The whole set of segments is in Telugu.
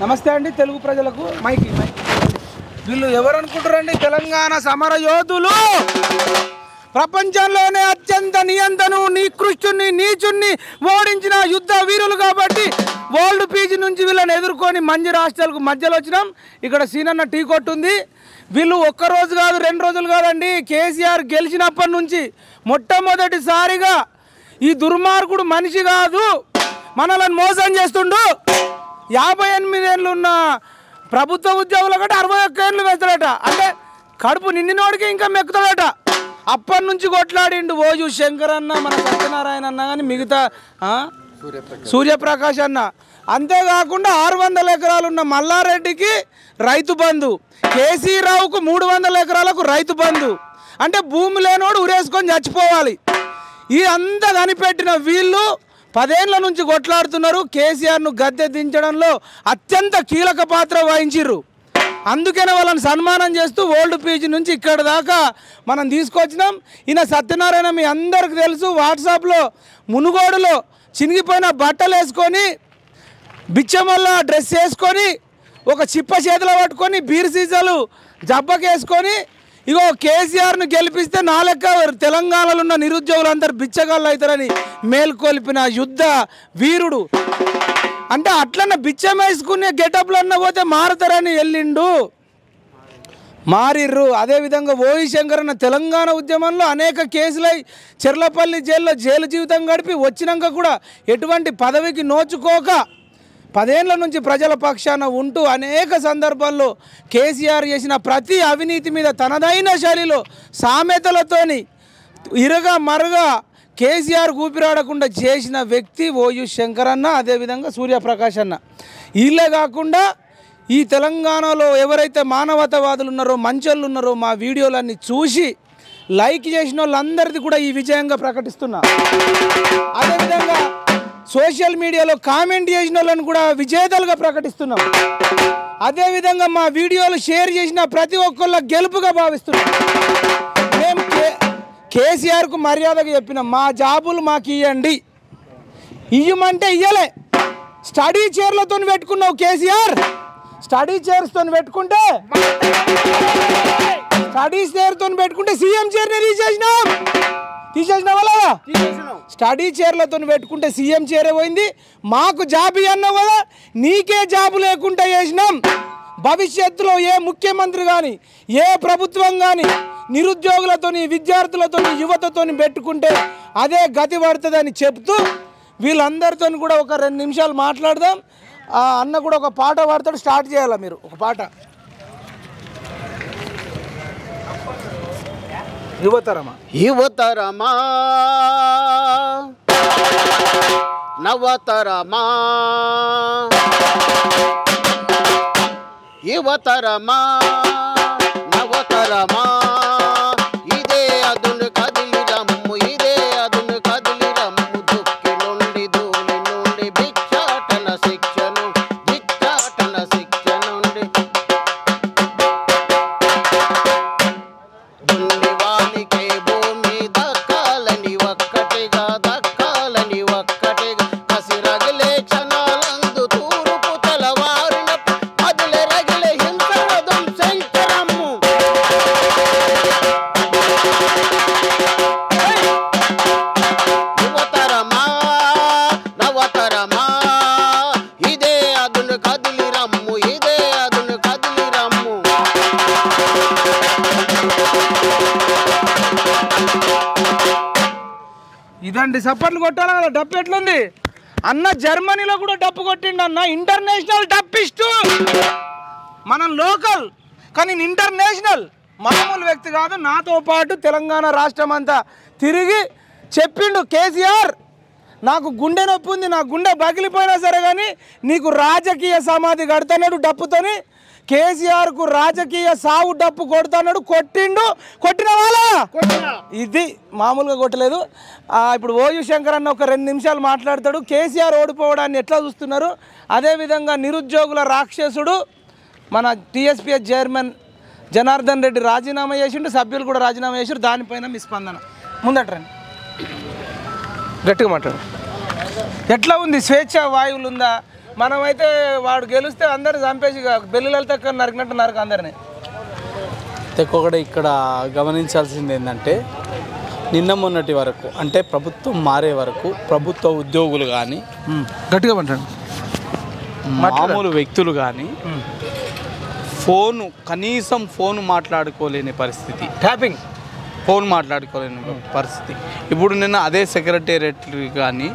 నమస్తే అండి తెలుగు ప్రజలకు మైకి వీళ్ళు ఎవరు అనుకుంటారండి? తెలంగాణ సమర యోధులు, ప్రపంచంలోనే అత్యంత నియంతను నికృష్టుని నీచుని ఓడించిన యుద్ధ వీరులు కాబట్టి వరల్డ్ పీజీ నుంచి వీళ్ళని ఎదుర్కొని మంచి రాష్ట్రాలకు మధ్యలో వచ్చినాం. ఇక్కడ సీనన్న టీ కొట్టుంది. వీళ్ళు ఒక్కరోజు కాదు 2 రోజులు కాదండి, కేసీఆర్ గెలిచినప్పటి నుంచి మొట్టమొదటిసారిగా ఈ దుర్మార్గుడు మనిషి కాదు, మనల్ని మోసం చేస్తుండు. 58 ఏళ్ళు ఉన్న ప్రభుత్వ ఉద్యోగులు కంటే 61 ఏళ్ళు వేస్తాడట. అంటే కడుపు నిండినోడికి ఇంకా మెక్కుతాడట. అప్పటి నుంచి కొట్లాడిండు ఓయూ శంకర్ అన్న, మన సత్యనారాయణ అన్న, కానీ మిగతా సూర్యప్రకాష్ అన్న. అంతేకాకుండా 600 ఎకరాలు ఉన్న మల్లారెడ్డికి రైతు బంధు, కేసీ రావుకు 300 ఎకరాలకు రైతు బంధు. అంటే భూమి లేనోడు ఉరేసుకొని చచ్చిపోవాలి. ఈ అంతా కనిపెట్టిన వీళ్ళు 10 ఏళ్ల నుంచి కొట్లాడుతున్నారు. కేసీఆర్ను గద్దె దించడంలో అత్యంత కీలక పాత్ర వహించారు. అందుకనే వాళ్ళని సన్మానం చేస్తూ ఓల్డ్ పీజీ నుంచి ఇక్కడ దాకా మనం తీసుకొచ్చినాం. ఈయన సత్యనారాయణ మీ అందరికి తెలుసు. వాట్సాప్లో మునుగోడులో చినిగిపోయిన బట్టలు వేసుకొని, బిచ్చమల్ల డ్రెస్ వేసుకొని, ఒక చిప్ప చేతిలో పట్టుకొని, బీర్ సీసాలు జబ్బకేసుకొని, ఇగో కేసీఆర్ను గెలిపిస్తే నా లెక్క తెలంగాణలో ఉన్న నిరుద్యోగులందరూ బిచ్చగాళ్ళు అవుతారని మేల్కొల్పిన యుద్ధ వీరుడు. అంటే అట్లన్న బిచ్చం వేసుకునే గెటప్లన్న పోతే మారుతారని వెళ్ళిండు, మారిర్రు. అదేవిధంగా ఓయి శంకర్ అన్న తెలంగాణ ఉద్యమంలో అనేక కేసులై చెర్లపల్లి జైల్లో జైలు జీవితం గడిపి వచ్చినాక కూడా ఎటువంటి పదవికి నోచుకోక 10 ఏళ్ల నుంచి ప్రజల పక్షాన ఉంటూ అనేక సందర్భాల్లో కేసీఆర్ చేసిన ప్రతి అవినీతి మీద తనదైన శైలిలో సామెతలతోని ఇరుగా మరుగా కేసీఆర్ ఊపిరాడకుండా చేసిన వ్యక్తి ఓయూ శంకర్ అన్న, అదేవిధంగా సూర్యప్రకాష్ అన్న. వీళ్ళే కాకుండా ఈ తెలంగాణలో ఎవరైతే మానవతావాదులు ఉన్నారో, మంచోళ్ళు ఉన్నారో, మా వీడియోలన్నీ చూసి లైక్ చేసిన వాళ్ళందరిది కూడా ఈ విజయంగా ప్రకటిస్తున్నా. అదేవిధంగా సోషల్ మీడియాలో కామెంట్ చేసిన వాళ్ళని కూడా విజేతలుగా ప్రకటిస్తున్నాం. అదేవిధంగా మా వీడియోలు షేర్ చేసిన ప్రతి ఒక్కళ్ళ గెలుపుగా భావిస్తున్నాం. మేము కేసీఆర్కు మర్యాదగా చెప్పినాం, మా జాబులు మాకు ఇవ్వండి. ఇయ్యమంటే ఇయ్యలే. స్టడీ చైర్లతో పెట్టుకున్నావు కేసీఆర్. స్టడీ చైర్స్తో పెట్టుకుంటే సీఎం చైర్ని తీసేసినావా? స్టడీ చైర్లతో పెట్టుకుంటే సీఎం చైరే పోయింది. మాకు జాబ్ అన్నావు కదా, నీకే జాబు లేకుండా చేసినాం. భవిష్యత్తులో ఏ ముఖ్యమంత్రి కానీ, ఏ ప్రభుత్వం కానీ నిరుద్యోగులతోని, విద్యార్థులతోని, యువతతోని పెట్టుకుంటే అదే గతి పడుతుందని చెప్తూ వీళ్ళందరితో కూడా ఒక 2 నిమిషాలు మాట్లాడదాం. అన్న కూడా ఒక పాట పాడతాడు. స్టార్ట్ చేయాలా మీరు ఒక పాట? యువతరమా నవతరమా యువతరమా నవతరమా, ఇదే అదును కదిలి రమ్ము, ఇదే అదును కదిలి రమ్ము. దుక్కి నుండి ధూళి నుండి భిక్షాటన శిక్ష నుండి వానికే భూమి దక్కాలని ఒక్కటిగా కసి రగిలే క్షణాలందు తూర్పు తెలవారిన అదిలే రగిలే హింసరథం శంకరమ్ము. యువతరమా నవతరమా, ఇదే అదును కదిలి రమ్ము, ఇదే అదును కదిలి రమ్ము. ఇదండి, సప్పట్లు కొట్టాలి కదా. డప్పు ఎట్లుంది అన్న? జర్మనీలో కూడా డప్పు కొట్టిండు అన్న. ఇంటర్నేషనల్ డప్పిస్టు. మనం లోకల్ కానీ ఇంటర్నేషనల్. మామూలు వ్యక్తి కాదు. నాతో పాటు తెలంగాణ రాష్ట్రం అంతా తిరిగి చెప్పిండు, కేసీఆర్ నాకు గుండె నొప్పి ఉంది, నా గుండె పగిలిపోయినా సరే కానీ నీకు రాజకీయ సమాధి కడతాడు డప్పుతోని. కేసీఆర్కు రాజకీయ సావు డప్పు కొడతాడు. కొట్టిన వాళ్ళ ఇది మామూలుగా కొట్టలేదు. ఇప్పుడు ఓయూ శంకర్ అన్న ఒక 2 నిమిషాలు మాట్లాడతాడు. కేసీఆర్ ఓడిపోవడాన్ని ఎట్లా చూస్తున్నారు, అదేవిధంగా నిరుద్యోగుల రాక్షసుడు మన టీఎస్పీఎస్ చైర్మన్ జనార్దన్ రెడ్డి రాజీనామా చేసిండు, సభ్యులు కూడా రాజీనామా చేసారు. దానిపైన మీ స్పందన ముందటరండి, గట్టిగా మాట్లాడు. ఎట్లా ఉంది? స్వేచ్ఛ వాయువులు ఉందా? మనమైతే వాడు గెలిస్తే అందరు చంపేసి బెల్లులతో నరికినట్టు నరక అందరినీ. ఇంకొకటి ఇక్కడ గమనించాల్సింది ఏంటంటే నిన్న మొన్నటి వరకు అంటే ప్రభుత్వం మారే వరకు ప్రభుత్వ ఉద్యోగులు కానీ గట్టిగా పంటండి మామూలు వ్యక్తులు కానీ కనీసం ఫోన్ మాట్లాడుకోలేని పరిస్థితి, ఫోన్ మాట్లాడుకోలేని పరిస్థితి. ఇప్పుడు నిన్న అదే సెక్రటేరియట్ కానీ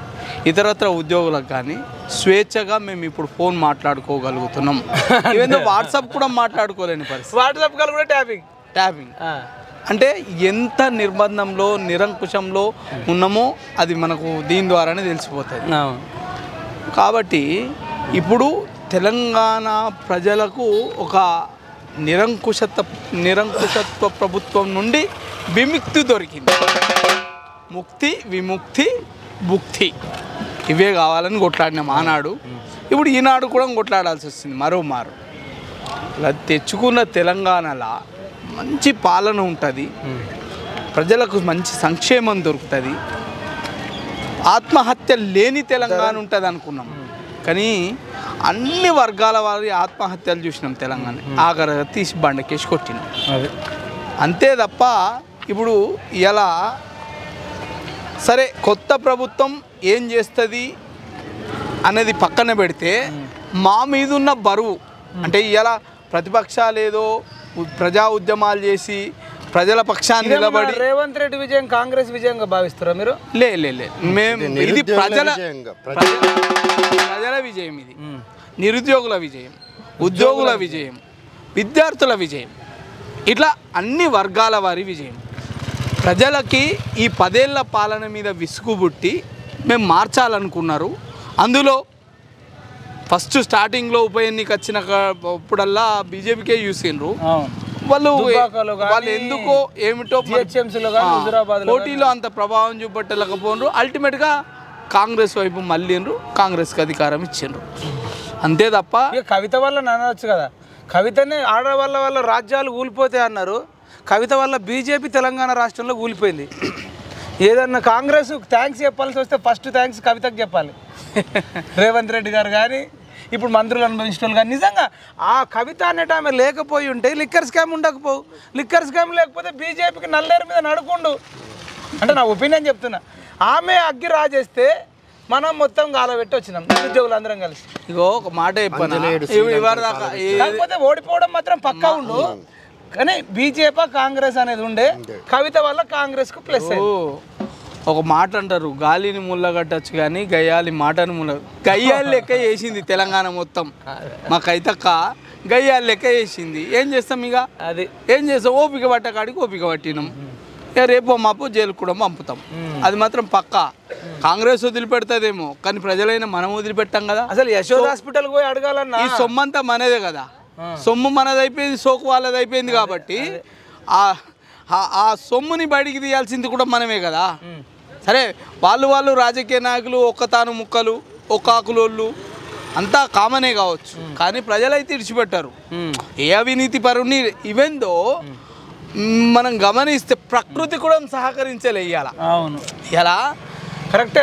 ఇతరత్ర ఉద్యోగులకు కానీ స్వేచ్ఛగా మేము ఇప్పుడు ఫోన్ మాట్లాడుకోగలుగుతున్నాం. ఏదో వాట్సాప్ కూడా మాట్లాడుకోలేని పరిస్థితి. వాట్సాప్ కాల్ కూడా ట్యాపింగ్ అంటే ఎంత నిర్బంధంలో నిరంకుశంలో ఉన్నామో అది మనకు దీని ద్వారానే తెలిసిపోతుంది. కాబట్టి ఇప్పుడు తెలంగాణ ప్రజలకు ఒక నిరంకుశత్వ ప్రభుత్వం నుండి విముక్తి దొరికింది. ముక్తి, విముక్తి, భుక్తి ఇవే కావాలని కొట్లాడినాం ఆనాడు. ఇప్పుడు ఈనాడు కూడా కొట్లాడాల్సి వస్తుంది మరోమారు. ఇలా తెచ్చుకున్న తెలంగాణలో మంచి పాలన ఉంటుంది, ప్రజలకు మంచి సంక్షేమం దొరుకుతుంది, ఆత్మహత్య లేని తెలంగాణ ఉంటుంది అనుకున్నాం. కానీ అన్ని వర్గాల వారి ఆత్మహత్యలు చూసినాం తెలంగాణ. ఆఖరి తీసి బండకేసి కొట్టినాం అంతే తప్ప. ఇప్పుడు ఇలా సరే కొత్త ప్రభుత్వం ఏం చేస్తుంది అనేది పక్కన పెడితే మా మీదున్న బరువు అంటే ఇలా ప్రతిపక్షాలు ఏదో ప్రజా ఉద్యమాలు చేసి ప్రజల పక్షాన్ని నిలబడి రేవంత్ రెడ్డి విజయం కాంగ్రెస్ విజయంగా భావిస్తారా మీరు? లే మేము ఇది ప్రజల విజయం, ఇది నిరుద్యోగుల విజయం, ఉద్యోగుల విజయం, విద్యార్థుల విజయం, ఇట్లా అన్ని వర్గాల వారి విజయం. ప్రజలకి ఈ 10 ఏళ్ల పాలన మీద విసుగుబుట్టి మేము మార్చాలనుకున్నారు. అందులో ఫస్ట్ స్టార్టింగ్లో ఉప ఎన్నిక వచ్చినప్పుడల్లా బీజేపీకే చూసిండ్రు. వాళ్ళు ఎందుకో ఏమిటో పోటీలో అంత ప్రభావం చూపెట్టలేకపోయినరు. అల్టిమేట్గా కాంగ్రెస్ వైపు మళ్ళీండ్రు, కాంగ్రెస్కి అధికారం ఇచ్చిండ్రు అంతే తప్ప. కవిత వల్ల అనవచ్చు కదా, కవితనే ఆడవాళ్ళ వల్ల రాజ్యాలు కూలిపోతాయి అన్నారు. కవిత వల్ల బీజేపీ తెలంగాణ రాష్ట్రంలో కూలిపోయింది. ఏదన్నా కాంగ్రెస్ థ్యాంక్స్ చెప్పాల్సి వస్తే ఫస్ట్ థ్యాంక్స్ కవితకు చెప్పాలి. రేవంత్ రెడ్డి గారు కానీ ఇప్పుడు మంత్రులు అనుభవించడం కానీ నిజంగా ఆ కవిత అనేట ఆమె లేకపోయి ఉంటే లిక్కర్ స్కామ్ ఉండకపోవు. లిక్కర్ స్కామ్ లేకపోతే బీజేపీకి నల్లేరు మీద నడుకుండు అంటే నా ఒపీనియన్ చెప్తున్నా. ఆమె అగ్గి రాజేస్తే మనం మొత్తం గాలబెట్టి వచ్చినాం ఉద్యోగులు అందరం కలిసి. ఇగో ఒక మాట కాకపోతే ఓడిపోవడం మాత్రం పక్కా ఉండు. కానీ బీజేపీ కాంగ్రెస్ అనేది ఉండే, కవిత వల్ల కాంగ్రెస్కు ప్లస్. ఒక మాట అంటారు, గాలిని ముళ్ళ కట్టచ్చు కానీ గయ్యాలి మాటను ముళ్ళ. గయ్యాలి లెక్క వేసింది తెలంగాణ మొత్తం. మా కైతక్క గయ్యాలి లెక్క వేసింది. ఏం చేస్తాం ఇక, అది ఏం చేస్తాం, ఓపిక పట్టకాడికి ఓపిక పట్టినాం. రేపు మాపు జైలుకు కూడా పంపుతాం. అది మాత్రం పక్కా. కాంగ్రెస్ వదిలిపెడతాదేమో కానీ ప్రజలైనా మనం వదిలిపెట్టాం కదా. అసలు యశోద హాస్పిటల్ పోయి అడగాలన్నా ఈ సొమ్మంతా మనదే కదా. సొమ్ము మనది అయిపోయింది, సోకు వాళ్ళది అయిపోయింది. కాబట్టి ఆ సొమ్ముని బయటికి తీయాల్సింది కూడా మనమే కదా. సరే వాళ్ళు రాజకీయ నాయకులు ఒక్కతాను ముక్కలు ఒక్కాకులోళ్ళు అంతా కామనే కావచ్చు, కానీ ప్రజలైతే ఇడిచిపెట్టారు. ఏ అవినీతి పరుని ఇవెందో మనం గమనిస్తే ప్రకృతి కూడా సహకరించలే ఇవాళ. అవును, ఇలా కరెక్ట్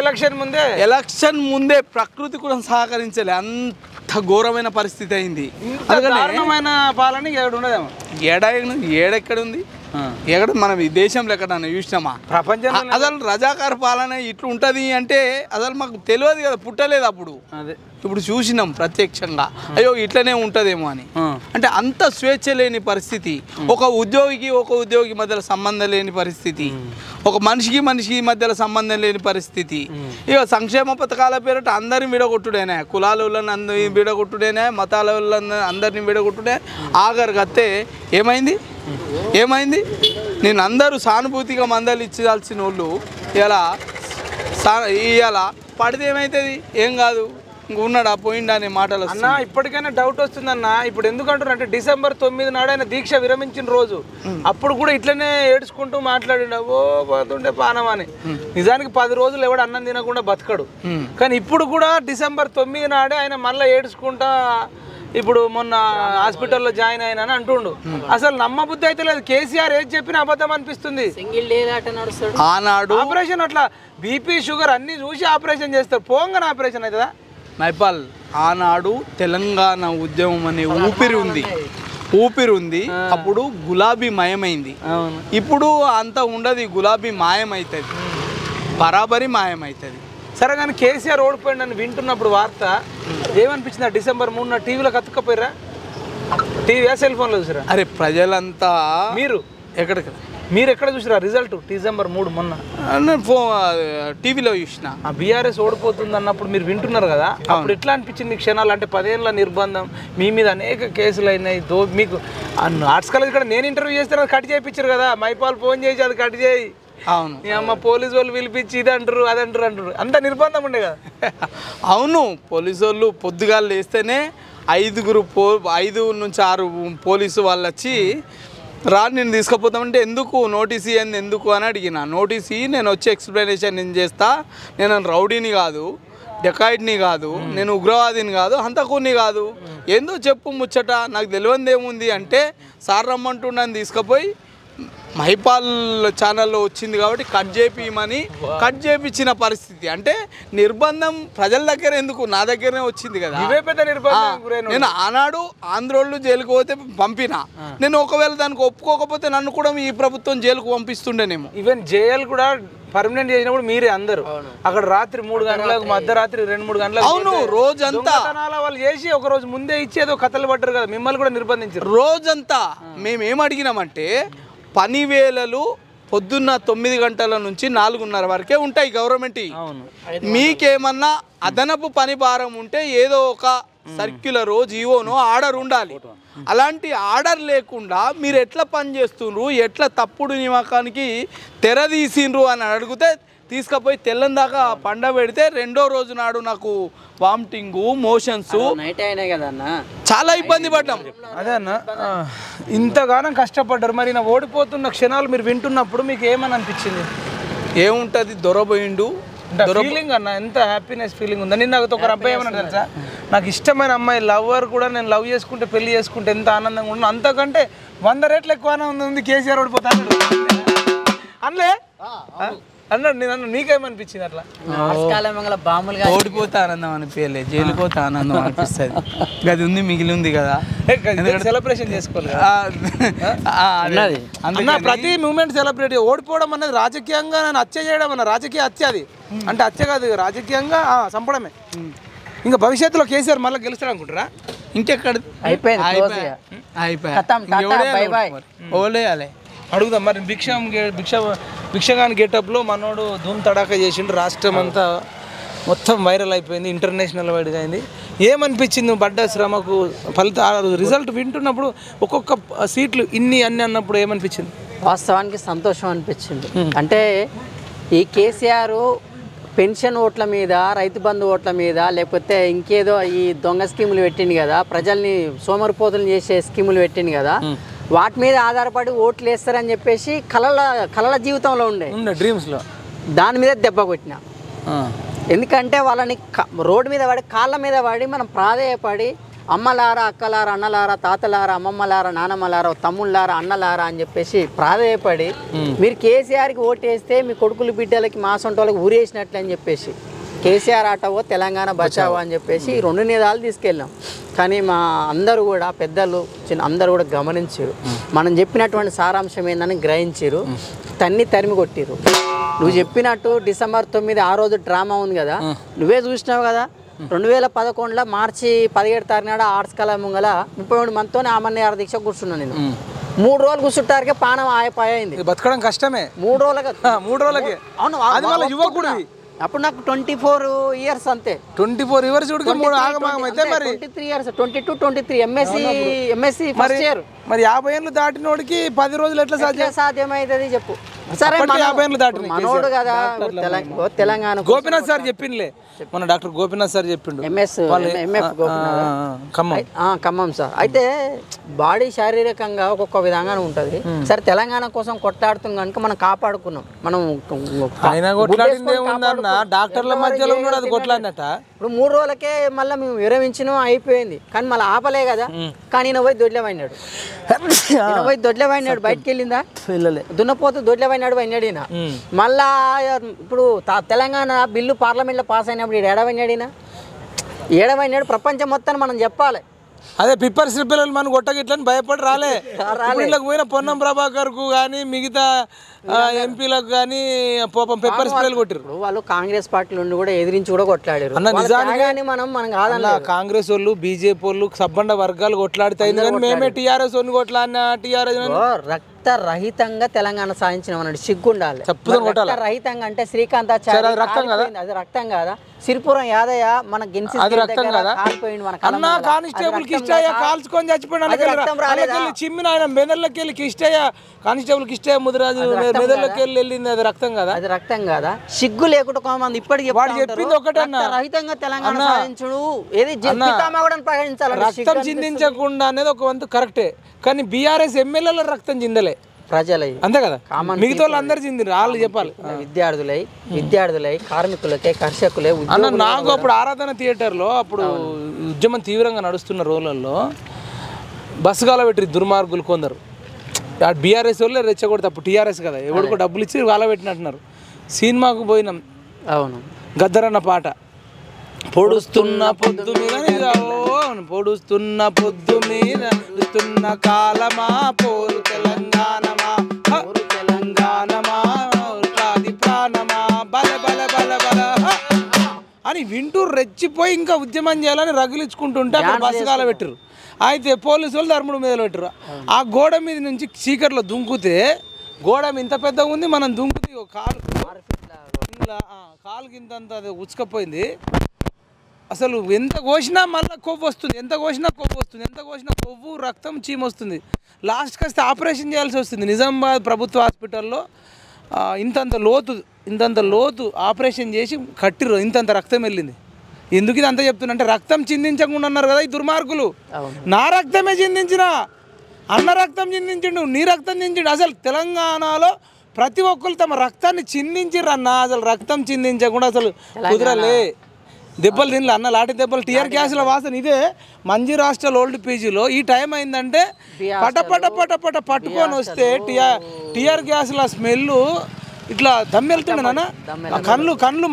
ఎలక్షన్ ముందే ప్రకృతి కూడా సహకరించలే. అంత ఘోరమైన పరిస్థితి అయింది. దారుణమైన పాలన ఏడెక్కడ ఉంది, ఎక్కడ మనం ఈ దేశంలో ఎక్కడన్నా చూసినామా ప్రపంచం? అసలు రజాకార్ పాలన ఇట్లా ఉంటుంది అంటే అసలు మాకు తెలియదు కదా, పుట్టలేదు అప్పుడు. ఇప్పుడు చూసినాం ప్రత్యక్షంగా, అయ్యో ఇట్లనే ఉంటుందేమో అని. అంటే అంత స్వేచ్ఛ లేని పరిస్థితి, ఒక ఉద్యోగి మధ్యలో సంబంధం లేని పరిస్థితి, ఒక మనిషికి మధ్యలో సంబంధం లేని పరిస్థితి. ఇక సంక్షేమ పథకాల పేరట అందరిని విడగొట్టుడేనా, కులాల వాళ్ళని అందరినీ విడగొట్టుడేనా, మతాల వాళ్ళని అందరినీ విడగొట్టుడే. ఆఖరికి వస్తే ఏమైంది నేను అందరూ సానుభూతిగా మందలు ఇచ్చాల్సిన వాళ్ళు ఇలా పడితే ఏమవుతుంది, ఏం కాదు ఉన్నాడా పోయిండా అనే మాటలు అన్న. ఇప్పటికైనా డౌట్ వస్తుందన్న. ఇప్పుడు ఎందుకంటారు అంటే December 9 నాడు ఆయన దీక్ష విరమించిన రోజు, అప్పుడు కూడా ఇట్లనే ఏడ్చుకుంటూ మాట్లాడిండు, ఓ పోతుండే పానం అని. నిజానికి 10 రోజులు ఎవడు అన్నం తినకుండా బతకడు. కానీ ఇప్పుడు కూడా December 9 నాడే ఆయన మళ్ళీ ఏడ్చుకుంటా ఇప్పుడు మొన్న హాస్పిటల్లో జాయిన్ అయినా అని అంటుండు. అసలు నమ్మబుద్ధి అయితే లేదు. కేసీఆర్ ఏది చెప్పినా అబద్ధం అనిపిస్తుంది. ఆనాడు ఆపరేషన్ అట్లా బీపీ షుగర్ అన్ని చూసి ఆపరేషన్ చేస్తారు, పోంగన ఆపరేషన్ అవుతుందా? మైపాల్ ఆనాడు తెలంగాణ ఉద్యమం అనే ఊపిరి ఉంది అప్పుడు గులాబీ మాయమైంది. ఇప్పుడు అంత ఉండదు, గులాబీ మాయమవుతుంది, బరాబరి మాయమవుతుంది. సరే కానీ కేసీఆర్ ఓడిపోయిందని వింటున్నప్పుడు వార్త ఏమనిపించింది? December 3న టీవీలో కత్తుకపోయారా? టీవీ సెల్ ఫోన్లో చూసారా? అరే ప్రజలంతా మీరు ఎక్కడ చూసారా రిజల్ట్? December 3 మొన్న టీవీలో చూసిన. ఆ బీఆర్ఎస్ ఓడిపోతుంది అన్నప్పుడు మీరు వింటున్నారు కదా, అప్పుడు ఎట్లా అనిపించింది క్షణాలు? అంటే 10 ఏళ్ళ నిర్బంధం, మీ మీద అనేక కేసులు అయినాయి. మీకు ఆర్ట్స్ కాలేజ్ కూడా నేను ఇంటర్వ్యూ చేస్తే అది కట్ చేయించారు కదా, మైపాల్ ఫోన్ చేసి అది కట్ చేయి, అవును మీ అమ్మ పోలీసు వాళ్ళు పిలిపించి ఇది అంటారు అది అంటారు అంత నిర్బంధం ఉండే కదా. అవును, పోలీసు వాళ్ళు పొద్దుగాలు లేస్తేనే 5 నుంచి 6 పోలీసు వాళ్ళు వచ్చి నేను తీసుకుపోతామంటే ఎందుకు నోటీస్ ఇవ్వండి ఎందుకు అని అడిగిన. నోటీస్ నేను వచ్చి ఎక్స్ప్లెనేషన్ నేను చేస్తా, నేను రౌడీని కాదు, డెకాయిడ్ని కాదు, నేను ఉగ్రవాదిని కాదు, హంతకుని కాదు, ఏందో చెప్పు ముచ్చట, నాకు తెలియదు ఏముంది అంటే సార్ రమ్మంటుండని తీసుకుపోయి మహిపాల్ ఛానల్లో వచ్చింది కాబట్టి కట్ చేపిమని కట్ చేపించిన పరిస్థితి. అంటే నిర్బంధం ప్రజల దగ్గర ఎందుకు, నా దగ్గరనే వచ్చింది కదా. నేను ఆనాడు ఆంధ్రోళ్ళు జైలుకు పోతే పంపిన, నేను ఒకవేళ దానికి ఒప్పుకోకపోతే నన్ను కూడా ఈ ప్రభుత్వం జైలుకు పంపిస్తుండేనేమో. ఈవెన్ జైలు కూడా పర్మనెంట్ చేసినప్పుడు మీరే అందరూ అక్కడ రాత్రి 3 గంటలకు మధ్యరాత్రి 2-3 గంటలకు అవును రోజంతా వాళ్ళు చేసి ఒక రోజు ముందే ఇచ్చేదో కథలు పడ్డారు కదా, మిమ్మల్ని కూడా నిర్బంధించారు. రోజంతా మేమేం అడిగినామంటే పని వేళలు పొద్దున్న 9 గంటల నుంచి 4:30 వరకే ఉంటాయి గవర్నమెంట్. మీకేమన్నా అదనపు పని భారం ఉంటే ఏదో ఒక సర్క్యులర్ జీవోనో ఆర్డర్ ఉండాలి. అలాంటి ఆర్డర్ లేకుండా మీరు ఎట్లా పని చేస్తుండ్రు, ఎట్లా తప్పుడు నియామకానికి తెరదీసిండ్రు అని అడిగితే తీసుకుపోయి తెల్లని దాకా పండ పెడితే 2వ రోజు నాడు నాకు వామిటింగ్ మోషన్స్ చాలా ఇబ్బంది పడ్డాం. అదే అన్న, ఇంతగానం కష్టపడ్డారు, మరి నా ఓడిపోతున్న క్షణాలు మీరు వింటున్నప్పుడు మీకు ఏమని అనిపించింది? ఏముంటుంది, దొరబోయిండు ఫీలింగ్ అన్న, ఎంత హ్యాపీనెస్ ఫీలింగ్ ఉందా? నేను నాకు ఒక అబ్బాయి ఏమన్నా తెలుసా, నాకు ఇష్టమైన అమ్మాయి లవర్ కూడా నేను లవ్ చేసుకుంటే పెళ్లి చేసుకుంటే ఎంత ఆనందంగా ఉన్నాను, అంతకంటే 100 రెట్లు ఎక్కువ ఆనందం ఉంది కేసీఆర్ ఓడిపోతాను అన్లే అన్నాడు. నేను నీకేమనిపించింది అట్లా? ఓడిపోతే ఆనందం అనిపించలేదు, జైలుకు పోతే ఆనందం అనిపిస్తుంది. అది ఉంది మిగిలి ఉంది కదా, సెలబ్రేషన్ చేసుకోవాలి. ప్రతి మూమెంట్ సెలబ్రేట్. ఓడిపోవడం అనేది రాజకీయంగా నేను హత్య చేయడం అన్న, రాజకీయ హత్య అది. అంటే హత్య కాదు, రాజకీయంగా చంపడమే. ఇంకా భవిష్యత్తులో కేసీఆర్ మళ్ళీ గెలుస్తాడు అనుకుంటారా? ఇంకెక్కడ ఓలేయాలి అడుగుదాం. మరి భిక్షగాని గెటప్లో మనోడు ధూమ్ తడాకా చేసిండు, రాష్ట్రం అంతా మొత్తం వైరల్ అయిపోయింది, ఇంటర్నేషనల్ వైడ్గా అయింది. ఏమనిపించింది పడ్డ శ్రమకు రిజల్ట్ వింటున్నప్పుడు? ఒక్కొక్క సీట్లు అన్ని అన్నప్పుడు ఏమనిపించింది? వాస్తవానికి సంతోషం అనిపించింది. అంటే ఈ కేసీఆర్ పెన్షన్ ఓట్ల మీద, రైతు బంధు ఓట్ల మీద, లేకపోతే ఇంకేదో ఈ దొంగ స్కీములు పెట్టింది కదా, ప్రజల్ని సోమరిపోతులు చేసే స్కీములు పెట్టింది కదా, వాటి మీద ఆధారపడి ఓట్లు వేస్తారని చెప్పేసి కలల జీవితంలో ఉండే డ్రీమ్స్లో దాని మీద దెబ్బ కొట్టిన. ఎందుకంటే వాళ్ళని రోడ్డు మీద పడి కాళ్ళ మీద పడి మనం ప్రాధేయపడి అమ్మలారా, అక్కలారా, అన్నలారా, తాతలారా, అమ్మమ్మలారా, నానమ్మలారా, తమ్ముళ్ళారా, అన్నలారా అని చెప్పేసి ప్రాధేయపడి మీరు కేసీఆర్కి ఓటు వేస్తే మీ కొడుకులు బిడ్డలకి మా సొంత వాళ్ళకి ఊరేసినట్లు అని చెప్పేసి కేసీఆర్ ఆటవో తెలంగాణ బచావో అని చెప్పేసి 2 నిదాలు తీసుకెళ్ళాం. కానీ మా అందరూ కూడా పెద్దలు అందరూ కూడా గమనించారు, మనం చెప్పినటువంటి సారాంశం ఏందని గ్రహించారు, తరిమి కొట్టిరు. నువ్వు చెప్పినట్టు December 9 ఆ రోజు డ్రామా ఉంది కదా, నువ్వే చూసినావు కదా. 2011లో March 17 తారీఖు నాడు ఆర్ట్స్ కళా ముంగల 33 మందితో ఆమన్యార దీక్ష కూర్చున్నాను నేను. 3 రోజులు కూర్చుంటారికే పానం ఆయిపోయింది. బతకడం కష్టమే 3 రోజులకి. అవును, అప్పుడు నాకు 24 ఇయర్స్ అంతే. 24 years 23 years 22, 23 MSc first year. మరి 50 ఏళ్ళు దాటినోడికి 10 రోజులు ఎట్లా సాధ్యమవుతుంది చెప్పు? సరే మనోడు కదా తెలంగాణ. గోపీనాథ్ సార్ చెప్పిండ్లే, మన డాక్టర్ గోపీనాథ్ సార్ చెప్పిండు, ఖమ్మం సార్. అయితే బాడీ శారీరకంగా ఒక్కొక్క విధంగా ఉంటుంది. సరే తెలంగాణ కోసం కొట్లాడుతుంది కనుక మనం కాపాడుకున్నాం. మనం డాక్టర్ల మధ్యలో కొట్లాడినట్ట. ఇప్పుడు 3 రోజులకే మళ్ళీ మేము విరమించినాం, అయిపోయింది. కానీ మళ్ళీ ఆపలే కదా. కానీ ఈయన పోయి దొడ్లే పోయినాడు, బయటకు వెళ్ళిందా దున్నపోతూ దొడ్లే పోయినాడు ఈయన. మళ్ళా ఇప్పుడు తెలంగాణ బిల్లు పార్లమెంట్లో పాస్ అయినప్పుడు ఈడు ఎడవైనాడినా ఏడవైనాడు ప్రపంచం మొత్తాన్ని మనం చెప్పాలి. అదే పిప్పర్ పిల్లలు మనం కొట్టగిట్లని భయపడి రాలే. ఇళ్ళకి పోయిన పొన్నం ప్రభాకర్కు కానీ మిగతా ఎంపీలకు కానీ పాపం పెప్పర్ స్ప్రేలు కొట్టారు. వాళ్ళు కాంగ్రెస్ పార్టీ నుండి కూడా ఎదిరించి కూడా కొట్లాడారు. అన్న నిజానికి మనం కాదన్న కాంగ్రెస్ వాళ్ళు బీజేపీ వాళ్ళు సబ్బండ వర్గాలు కొట్లాడుతాయి కానీ మేమే టీఆర్ఎస్ వాళ్ళు కొట్లాడినా టీఆర్ఎస్ రహితంగా తెలంగాణ సాధించిన అన్నాడు. సిగ్గుండాలి. రహితంగా అంటే శ్రీకాంతాచారి అది రక్తం కాదా? సిరిపురం యాదయ్య మన గిన్సి అన్న కానిస్టేబుల్ కిష్టయ్య కాల్చుకొని చచ్చిపోయిన చిమ్మిన ఆయన మెదళ్ళకి వెళ్ళి కిష్టయ్య కానిస్టేబుల్ కిష్టయ్య ముదిరాజు మెదళ్ళకి వెళ్ళింది. అది రక్తం కదా? అది రక్తం కాదా? సిగ్గు లేకుండా కొంతమంది ఇప్పటికి వాడు చెప్పింది ఒకటన్నా రహితంగా తెలంగాణ సాధించుడు ఏది ప్రకటించాలి. రక్తం చిందించకుండా అనేది ఒక వంతు కరెక్టే, కానీ బీఆర్ఎస్ ఎమ్మెల్యేల రక్తం చిందలే ప్రజలై అంతే కదా. మిగతా వాళ్ళు అందరు చింది వాళ్ళు చెప్పాలి. విద్యార్థులై కార్మికులకే కర్షకులే. అన్న నాకు అప్పుడు ఆరాధన థియేటర్లో అప్పుడు ఉద్యమం తీవ్రంగా నడుస్తున్న రోజులలో బస్సు గాల పెట్టి దుర్మార్గులు కొందరు బీఆర్ఎస్ వాళ్ళే రెచ్చగొడితే అప్పుడు టీఆర్ఎస్ కదా ఎవరికో డబ్బులు ఇచ్చి గాల పెట్టినట్టున్నారు. సినిమాకు పోయినాం. అవును గద్దరన్న పాట పొడుస్తున్న పొద్దు మీద పొడుస్తున్న పొద్దు మీద నడుస్తున్న కాలమా పోరు తెలంగాణమా తెలంగాణమా ప్రాణమా బల బల బల బల అని వింటూ రెచ్చిపోయి ఇంకా ఉద్యమం చేయాలని రగిలించుకుంటుంటే అక్కడ బస్సు కాల పెట్టారు. అయితే పోలీసు వాళ్ళు ధర్ముడు మీద పెట్టారు. ఆ గోడ మీద నుంచి చీకట్లో దుంకుతే గోడ ఇంత పెద్దగా ఉంది, మనం దుంకుతే కాలుకి ఇంతంత అది ఉచ్చుకపోయింది. అసలు ఎంత కోసినా మళ్ళీ కొవ్వు వస్తుంది, ఎంత కోసినా కొవ్వు వస్తుంది, ఎంత కోసినా కొవ్వు రక్తం చీమ వస్తుంది. లాస్ట్కి వస్తే ఆపరేషన్ చేయాల్సి వస్తుంది. నిజామాబాద్ ప్రభుత్వ హాస్పిటల్లో ఇంతంత లోతు ఆపరేషన్ చేసి కట్టిరు. ఇంతంత రక్తం వెళ్ళింది. ఎందుకు ఇది అంతా చెప్తున్నా అంటే రక్తం చిందించకుండా ఉన్నారు కదా ఈ దుర్మార్గులు. నా రక్తమే చిందించిన, అన్న రక్తం చిందించిండు, నీ రక్తం చిందించిండు. అసలు తెలంగాణలో ప్రతి ఒక్కరు తమ రక్తాన్ని చిందించిర్రు అన్న. అసలు రక్తం చిందించకుండా అసలు కుదరలే. దెబ్బలు తినలే అన్న, లాంటి దెబ్బలు. టీఆర్ గ్యాస్ల వాసన ఇదే మంజీరా హాస్టల్ ఓల్డ్ పీజీలో. ఈ టైం అయిందంటే పట్టుకొని వస్తే టీఆర్ గ్యాస్ల స్మెల్ ఇట్లా దమ్మెళ్తుండే నాన్న. కళ్ళు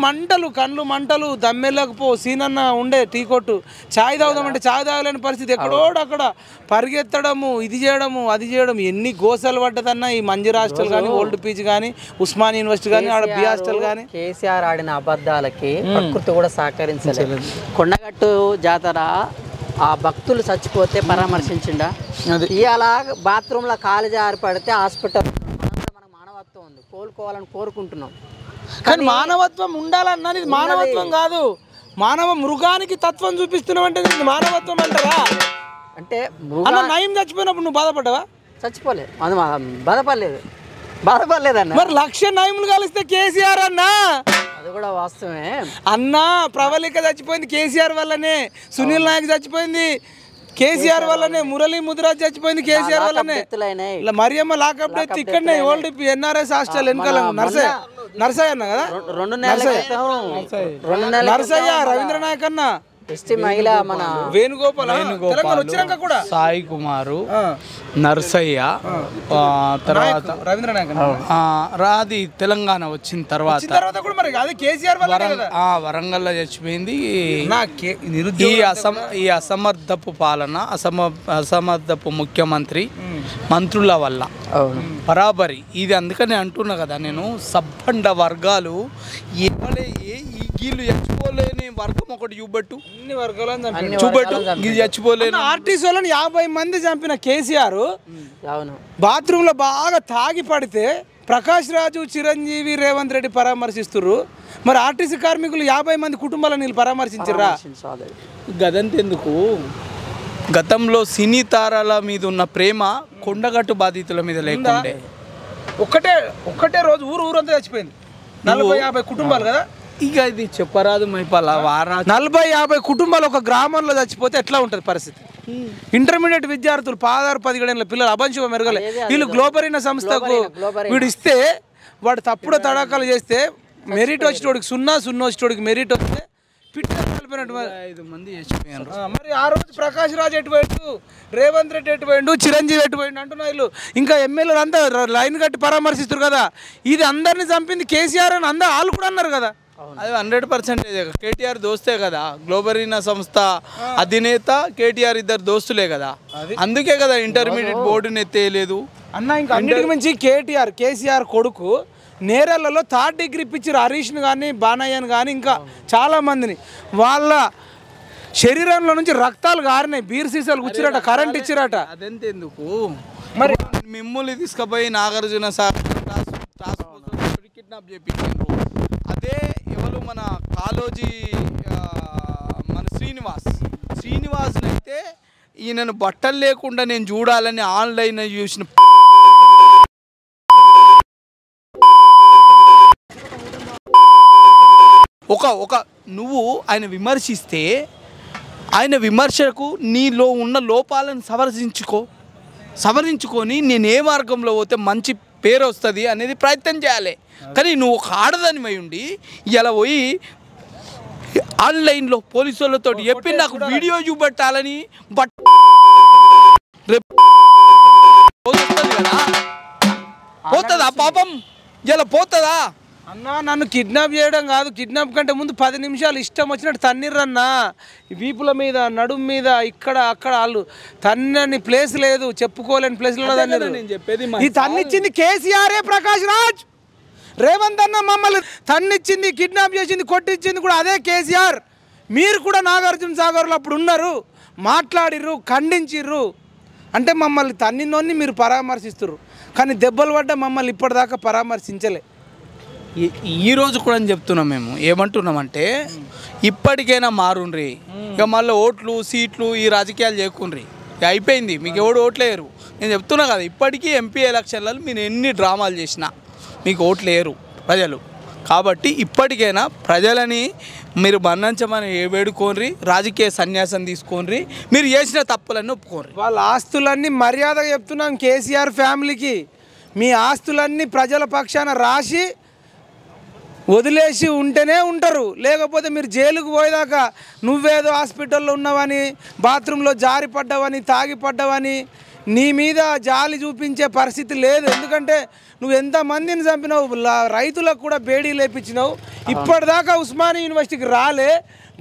మంటలు దమ్మెళ్ళకపో. సీనన్న ఉండే టీ కొట్టు ఛాయ్ తాగుదామంటే ఛాయ్ తాగలేని పరిస్థితి. ఎక్కడోడక్కడ పరిగెత్తడము, ఇది చేయడము, అది చేయడం. ఎన్ని గోసలు పడ్డదన్న ఈ మంజీరా హాస్టల్ కానీ, ఓల్డ్ పీజీ కానీ, ఉస్మాన్ యూనివర్సిటీ కానీ, ఆడ బి హాస్టల్ కానీ. కేసీఆర్ ఆడిన అబద్ధాలకి ప్రకృతి కూడా సహకరించలేదు. కొండగట్టు జాతర ఆ భక్తులు చచ్చిపోతే పరామర్శించిండా? ఇవాళ బాత్రూంలో కాలు జారి పడితే హాస్పిటల్ ఉంది, కోలుకోవాలని కోరుకుంటున్నాం. కానీ మానవత్వం ఉండాలన్నా ఇది మానవత్వం కాదు. మానవ మృగానికి తత్వం చూపిస్తున్నావు అంటే మానవత్వం అంటారా? అంటే నయం చచ్చిపోయినప్పుడు నువ్వు బాధపడ్డావా? చచ్చిపోలేదు, అది బాధపడలేదన్న. మరి 1,00,000 నయములు కలిస్తే కేసీఆర్ అన్నా. అది కూడా వాస్తవమే అన్నా. ప్రవళిక చచ్చిపోయింది కేసీఆర్ వల్లనే, సునీల్ నాయక్ చచ్చిపోయింది కేసీఆర్ వల్లనే, మురళీ ముదిరాజ్ చచ్చిపోయింది కేసీఆర్ వల్లనే, మరియమ్మ లాకప్ డెత్ ఇక్కడనే ఓల్డ్ ఎన్ఆర్ఎస్ హాస్టల్ వెనకాల నర్సయ్య అన్న కదా, నర్సయ్య రవీంద్ర నాయక్ అన్న, మన వేణుగోపాల్ వచ్చినాక కూడా సాయి కుమారు, నర్సయ్య, తర్వాత రవీంద్ర నాయక్ రాది తెలంగాణ వచ్చిన తర్వాత వరంగల్లో చచ్చిపోయింది. ఈ అసమర్థపు పాలన, అసమర్థపు ముఖ్యమంత్రి, మంత్రుల వల్ల బరాబరి ఇది. అందుకని అంటున్నా కదా నేను, సబ్బండ వర్గాలు వీళ్ళు చచ్చిపోలేని వర్గం ఒకటి చూపెట్టు, చూపెట్టు ఇది చచ్చిపోలేని. ఆర్టీసీ వాళ్ళని 50 మంది చంపిన కేసీఆర్ బాత్రూమ్ లో బాగా తాగి పడితే ప్రకాష్ రాజు, చిరంజీవి, రేవంత్ రెడ్డి పరామర్శిస్తున్నారు. మరి ఆర్టీసీ కార్మికులు 50 మంది కుటుంబాలను వీళ్ళు పరామర్శించరా? గదంతెందుకు, గతంలో సినీ తారాల మీద ఉన్న ప్రేమ కొండగట్టు బాధితుల మీద లేకుండే. ఒక్కటే రోజు ఊరంతా చచ్చిపోయింది. 40-50 కుటుంబాలు కదా. ఇక ఇది చెప్పరాదు మైపాల. 40-50 కుటుంబాలు ఒక గ్రామంలో చచ్చిపోతే ఎట్లా ఉంటుంది పరిస్థితి? ఇంటర్మీడియట్ విద్యార్థులు 16-17 పిల్లలు అభంశుభ మెరగలే. వీళ్ళు గ్లోబరీన సంస్థకు వీడు ఇస్తే వాడు తప్పుడు తడాకాలు చేస్తే మెరిట్ వచ్చేటోడికి 0 వచ్చేటోడికి మెరిట్ వస్తే పిట్టినట్టు 5 మంది చచ్చిపోయారు. మరి ఆ రోజు ప్రకాష్ రాజ్ ఎటుపోయిండు, రేవంత్ రెడ్డి ఎటుపోయిండు, చిరంజీవి ఎటుపోయిండు అంటున్నా. వీళ్ళు ఇంకా ఎమ్మెల్యేలు అంతా లైన్ కట్టి పరామర్శిస్తారు కదా. ఇది అందరిని చంపింది కేసీఆర్ అని వాళ్ళు కూడా అన్నారు కదా. అది 100% కేటీఆర్ దోస్తే కదా. గ్లోబరీనా సంస్థ అధినేత కేటీఆర్ ఇద్దరు దోస్తులే కదా. అందుకే కదా ఇంటర్మీడియట్ బోర్డుని ఎత్తేయలేదు అన్న. ఇంకా అన్నిటికి మించి కేసీఆర్ కొడుకు నేరలలో 3rd డిగ్రీ ఇప్పించారు. హరీష్ని కానీ బానయ్యని కానీ ఇంకా చాలామందిని. వాళ్ళ శరీరంలో నుంచి రక్తాలు గారినాయి, బీర్ సీసాలు కూర్చిరట, కరెంట్ ఇచ్చిరట. అదెంతెందుకు మరి మిమ్మల్ని తీసుకుపోయి నాగార్జున కిడ్నాప్ చేయించారు. అదే ఎవరు మన కాలోజీ మన శ్రీనివాస్ని అయితే ఈయనను బట్టలు లేకుండా నేను చూడాలని ఆన్లైన్ చూసిన ఒక నువ్వు ఆయన విమర్శిస్తే ఆయన విమర్శకు నీలో ఉన్న లోపాలను సవరించుకొని నేను ఏ మార్గంలో పోతే మంచి పేరు వస్తుంది అనేది ప్రయత్నం చేయాలి. కానీ నువ్వు ఒక ఆడదానివై ఉండి ఇలా పోయి ఆన్లైన్లో పోలీసు వాళ్ళతో చెప్పి నాకు వీడియో చూపెట్టాలని పోతుందా పాపం? ఇలా పోతుందా అన్న? నన్ను కిడ్నాప్ చేయడం కాదు, కిడ్నాప్ కంటే ముందు 10 నిమిషాలు ఇష్టం వచ్చినట్టు తన్నిర్రన్నా. వీపుల మీద, నడుము మీద, ఇక్కడ అక్కడ వాళ్ళు తన్నని ప్లేస్ లేదు, చెప్పుకోలేని ప్లేస్లో చెప్పేది. ఈ తన్నిచ్చింది కేసీఆరే, ప్రకాష్ రాజ్, రేవంత్ అన్న మమ్మల్ని తన్నిచ్చింది, కిడ్నాప్ చేసింది, కొట్టించింది కూడా అదే కేసీఆర్. మీరు కూడా నాగార్జున సాగర్లో అప్పుడు ఉన్నారు, మాట్లాడిర్రు, ఖండించిర్రు. అంటే మమ్మల్ని తన్నినోన్ని మీరు పరామర్శిస్తుర్రు, కానీ దెబ్బలు పడ్డ మమ్మల్ని ఇప్పటిదాకా పరామర్శించలే. ఈ రోజు కూడా అని చెప్తున్నాం. మేము ఏమంటున్నామంటే ఇప్పటికైనా మారుండ్రి. ఇక మళ్ళీ ఓట్లు సీట్లు ఈ రాజకీయాలు చేయకుండ్రి. అయిపోయింది, మీకు ఎవడు ఓట్లేరు. నేను చెప్తున్నా కదా, ఇప్పటికీ ఎంపీ ఎలక్షన్లలో మీరు ఎన్ని డ్రామాలు చేసినా మీకు ఓట్లేరు ప్రజలు. కాబట్టి ఇప్పటికైనా ప్రజలని మీరు మన్నించమని వేడుకోండి, రాజకీయ సన్యాసం తీసుకోండి, మీరు చేసిన తప్పులన్నీ ఒప్పుకోండి. వాళ్ళ ఆస్తులన్నీ మర్యాదగా చెప్తున్నాం కేసీఆర్ ఫ్యామిలీకి. మీ ఆస్తులన్నీ ప్రజల పక్షాన రాసి వదిలేసి ఉంటేనే ఉంటారు, లేకపోతే మీరు జైలుకు పోయేదాకా నువ్వేదో హాస్పిటల్లో ఉన్నావని, బాత్రూంలో జారి పడ్డావని, తాగి పడ్డావని నీ మీద జాలి చూపించే పరిస్థితి లేదు. ఎందుకంటే నువ్వు ఎంతమందిని చంపినావు, రైతులకు కూడా బేడీ లేపించినావు. ఇప్పటిదాకా ఉస్మానియా యూనివర్సిటీకి రాలే,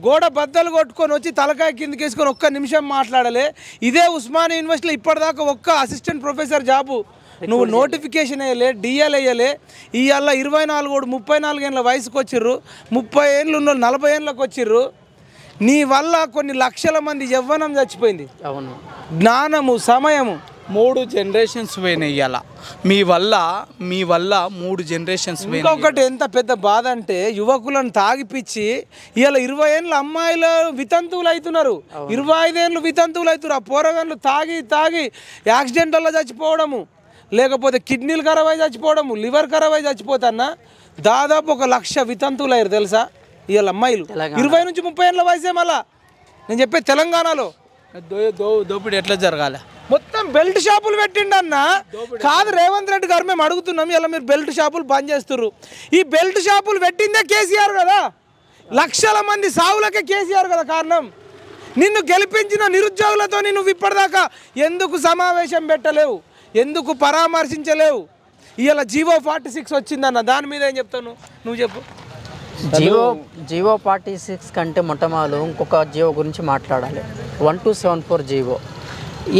గోడ బద్దలు కొట్టుకొని వచ్చి తలకాయ కిందకి వేసుకొని 1 నిమిషం మాట్లాడలే. ఇదే ఉస్మానియా యూనివర్సిటీలో ఇప్పటిదాకా ఒక్క అసిస్టెంట్ ప్రొఫెసర్ జాబు నువ్వు నోటిఫికేషన్ వేయలే, డిఎల్ వేయలే. ఇవాళ 24 34 ఏళ్ళ వయసుకు వచ్చిర్రు, 30 ఏళ్ళు ఉన్న 40 ఏళ్ళకి వచ్చిర్రు. నీ వల్ల కొన్ని లక్షల మంది యవ్వనం చచ్చిపోయింది. అవును, జ్ఞానము, సమయము, 3 జనరేషన్స్ పోయినాయి. ఇవాళ మీ వల్ల 3 జనరేషన్స్ పోయినాయి. ఇంకొకటి ఎంత పెద్ద బాధ అంటే యువకులను తాగిపిచ్చి ఇవాళ 20 ఏళ్ళ అమ్మాయిలు వితంతువులు అవుతున్నారు, 25 ఏళ్ళు వితంతువులు అవుతున్నారు. ఆ పోరగాళ్ళు తాగి యాక్సిడెంట్లలో చచ్చిపోవడము, లేకపోతే కిడ్నీలు ఖరాబ్ అయి చచ్చిపోవడము, లివర్ ఖరాబ్ అయి చచ్చిపోతాన్నా. దాదాపు 1 లక్ష వితంతువులు అయ్యారు తెలుసా ఇవాళ అమ్మాయిలు. 20 నుంచి 30 ఏళ్ళ వయసే. మళ్ళా నేను చెప్పే తెలంగాణలో దోపిడీ ఎట్లా జరగాలి? మొత్తం బెల్ట్ షాపులు పెట్టిండన్న. కాదు రేవంత్ రెడ్డి గారు, మేము అడుగుతున్నాం, ఇలా మీరు బెల్ట్ షాపులు బంద్ చేస్తుర్రు. ఈ బెల్ట్ షాపులు పెట్టిందే కేసీఆర్ కదా. లక్షల మంది సావులకే కేసీఆర్ కదా కారణం. నిన్ను గెలిపించిన నిరుద్యోగులతో నువ్వు ఇప్పటిదాకా ఎందుకు సమావేశం పెట్టలేవు, ఎందుకు పరామర్శించలేవు? ఇవాళ జీవో 46 వచ్చిందన్న, దాని మీద ఏం చెప్తాను నువ్వు చెప్పు. జీవో 46 కంటే మొట్టమొదలు ఇంకొక జీవో గురించి మాట్లాడాలి. 1274 జీవో.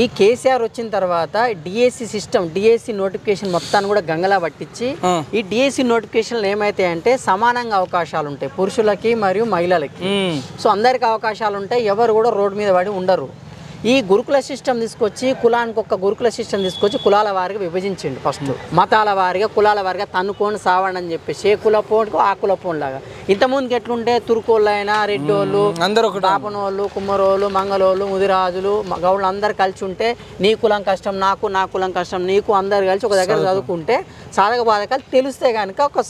ఈ కేసీఆర్ వచ్చిన తర్వాత డిఎస్సి సిస్టమ్, డిఎస్సి నోటిఫికేషన్ మొత్తాన్ని కూడా గంగలా పట్టించి, ఈ డిఎస్సి నోటిఫికేషన్లు ఏమైతాయంటే సమానంగా అవకాశాలు ఉంటాయి పురుషులకి మరియు మహిళలకి. సో అందరికి అవకాశాలు ఉంటాయి, ఎవరు కూడా రోడ్డు మీద పడి ఉండరు. ఈ గురుకుల సిస్టమ్ తీసుకొచ్చి కులానికి ఒక గురుకుల సిస్టమ్ తీసుకొచ్చి కులాల వారిగా విభజించిండు. ఫస్ట్ మతాల వారిగా, కులాల వారిగా తన్నుకొని సావండి అని చెప్పేసి ఏ కుల పోన్కు ఆ కుల పోన్ లాగా. ఇంతకుముందుకి ఎట్లుంటే తుర్కోళ్ళు అయినా, రెడ్డోళ్ళు, బాపనోళ్ళు, కుమ్మరోళ్ళు, మంగళోళ్ళు, ముదిరాజులు, గౌళ్ళు అందరు కలిసి ఉంటే నీ కులం కష్టం నాకు, నా కులం కష్టం నీకు, అందరు కలిసి ఒక దగ్గర చదువుకుంటే సాధక బాధకాలు తెలిస్తే కనుక ఒక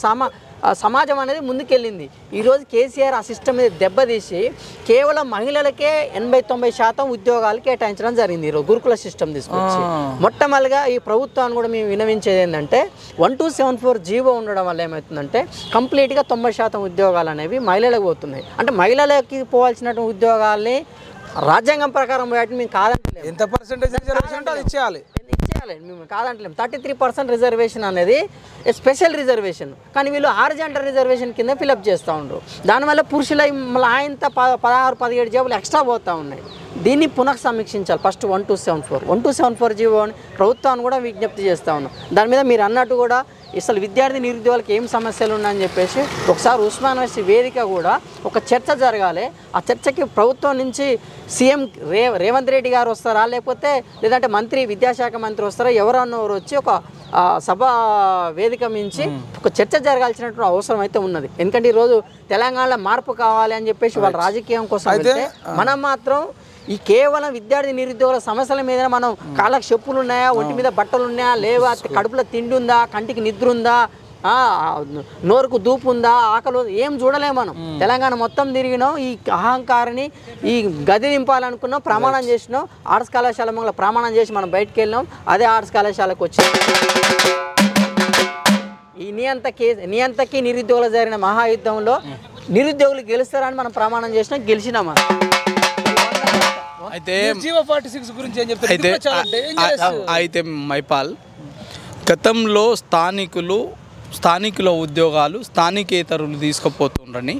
సమాజం అనేది ముందుకెళ్ళింది. ఈరోజు కేసీఆర్ ఆ సిస్టమ్ మీద దెబ్బతీసి కేవలం మహిళలకే 80-90% ఉద్యోగాలు కేటాయించడం జరిగింది. ఈరోజు గురుకుల సిస్టమ్ తీసుకొచ్చి మొట్టమొదటిగా ఈ ప్రభుత్వాన్ని కూడా మేము వినవించేది ఏంటంటే 1274 జీవో ఉండడం వల్ల ఏమవుతుందంటే కంప్లీట్గా 90% ఉద్యోగాలు అనేవి మహిళలకు పోతున్నాయి. అంటే మహిళలకి పోవాల్సినటువంటి ఉద్యోగాల్ని రాజ్యాంగం ప్రకారం వాటిని మేము కాదంటే ఎంత పర్సెంటేజ్ ఇచ్చేయాలి. చేయాలి, మేము కాదంటలేము. 33% రిజర్వేషన్ అనేది స్పెషల్ రిజర్వేషన్, కానీ వీళ్ళు హారిజాంటల్ రిజర్వేషన్ కింద ఫిలప్ చేస్తూ ఉండరు. దానివల్ల పురుషుల మళ్ళీ ఆయనతో 16-17 జాబులు ఎక్స్ట్రా పోతూ ఉన్నాయి. దీన్ని పునఃసమీక్షించాలి. ఫస్ట్ 1274 జీవోని ప్రభుత్వాన్ని కూడా విజ్ఞప్తి చేస్తూ ఉన్నాం. దాని మీద మీరు అన్నట్టు కూడా అసలు విద్యార్థి నిరుద్యోగులకు ఏం సమస్యలు ఉన్నాయని చెప్పేసి ఒకసారి ఉస్మాన్ యూనివర్సిటీ వేదిక కూడా ఒక చర్చ జరగాలి. ఆ చర్చకి ప్రభుత్వం నుంచి సీఎం రేవంత్ రెడ్డి గారు వస్తారా, లేదంటే మంత్రి విద్యాశాఖ మంత్రి వస్తారా, ఎవరన్నవారు వచ్చి ఒక సభ వేదిక మించి ఒక చర్చ జరగాల్సినటువంటి అవసరం అయితే ఉన్నది. ఎందుకంటే ఈరోజు తెలంగాణలో మార్పు కావాలి అని చెప్పేసి వాళ్ళ రాజకీయం కోసం వెళ్తే మనం మాత్రం ఈ కేవలం విద్యార్థి నిరుద్యోగుల సమస్యల మీద మనం కాళ్ళకు చెప్పులు ఉన్నాయా, ఒంటి మీద బట్టలు ఉన్నాయా లేవా, కడుపులో తిండి ఉందా, కంటికి నిద్ర ఉందా, నోరుకు దూపు ఉందా, ఆకలి ఏం చూడలేము మనం. తెలంగాణ మొత్తం తిరిగినాం, ఈ అహంకారిని ఈ గది నింపాలనుకున్నాం, ప్రమాణం చేసినాం, ఆర్ట్స్ కళాశాల మంగళ ప్రమాణం చేసి మనం బయటకు వెళ్ళినాం. అదే ఆర్ట్స్ కళాశాలకు వచ్చి ఈ నియంతకి నిరుద్యోగులు జరిగిన మహాయుద్ధంలో నిరుద్యోగులు గెలుస్తారని మనం ప్రమాణం చేసినాం, గెలిచినామా. అయితే జీవో 46 గురించి ఏం చెప్తారు? అయితే మైపాల్, గతంలో స్థానికుల ఉద్యోగాలు స్థానికేతరులు తీసుకుపోతుండ్రని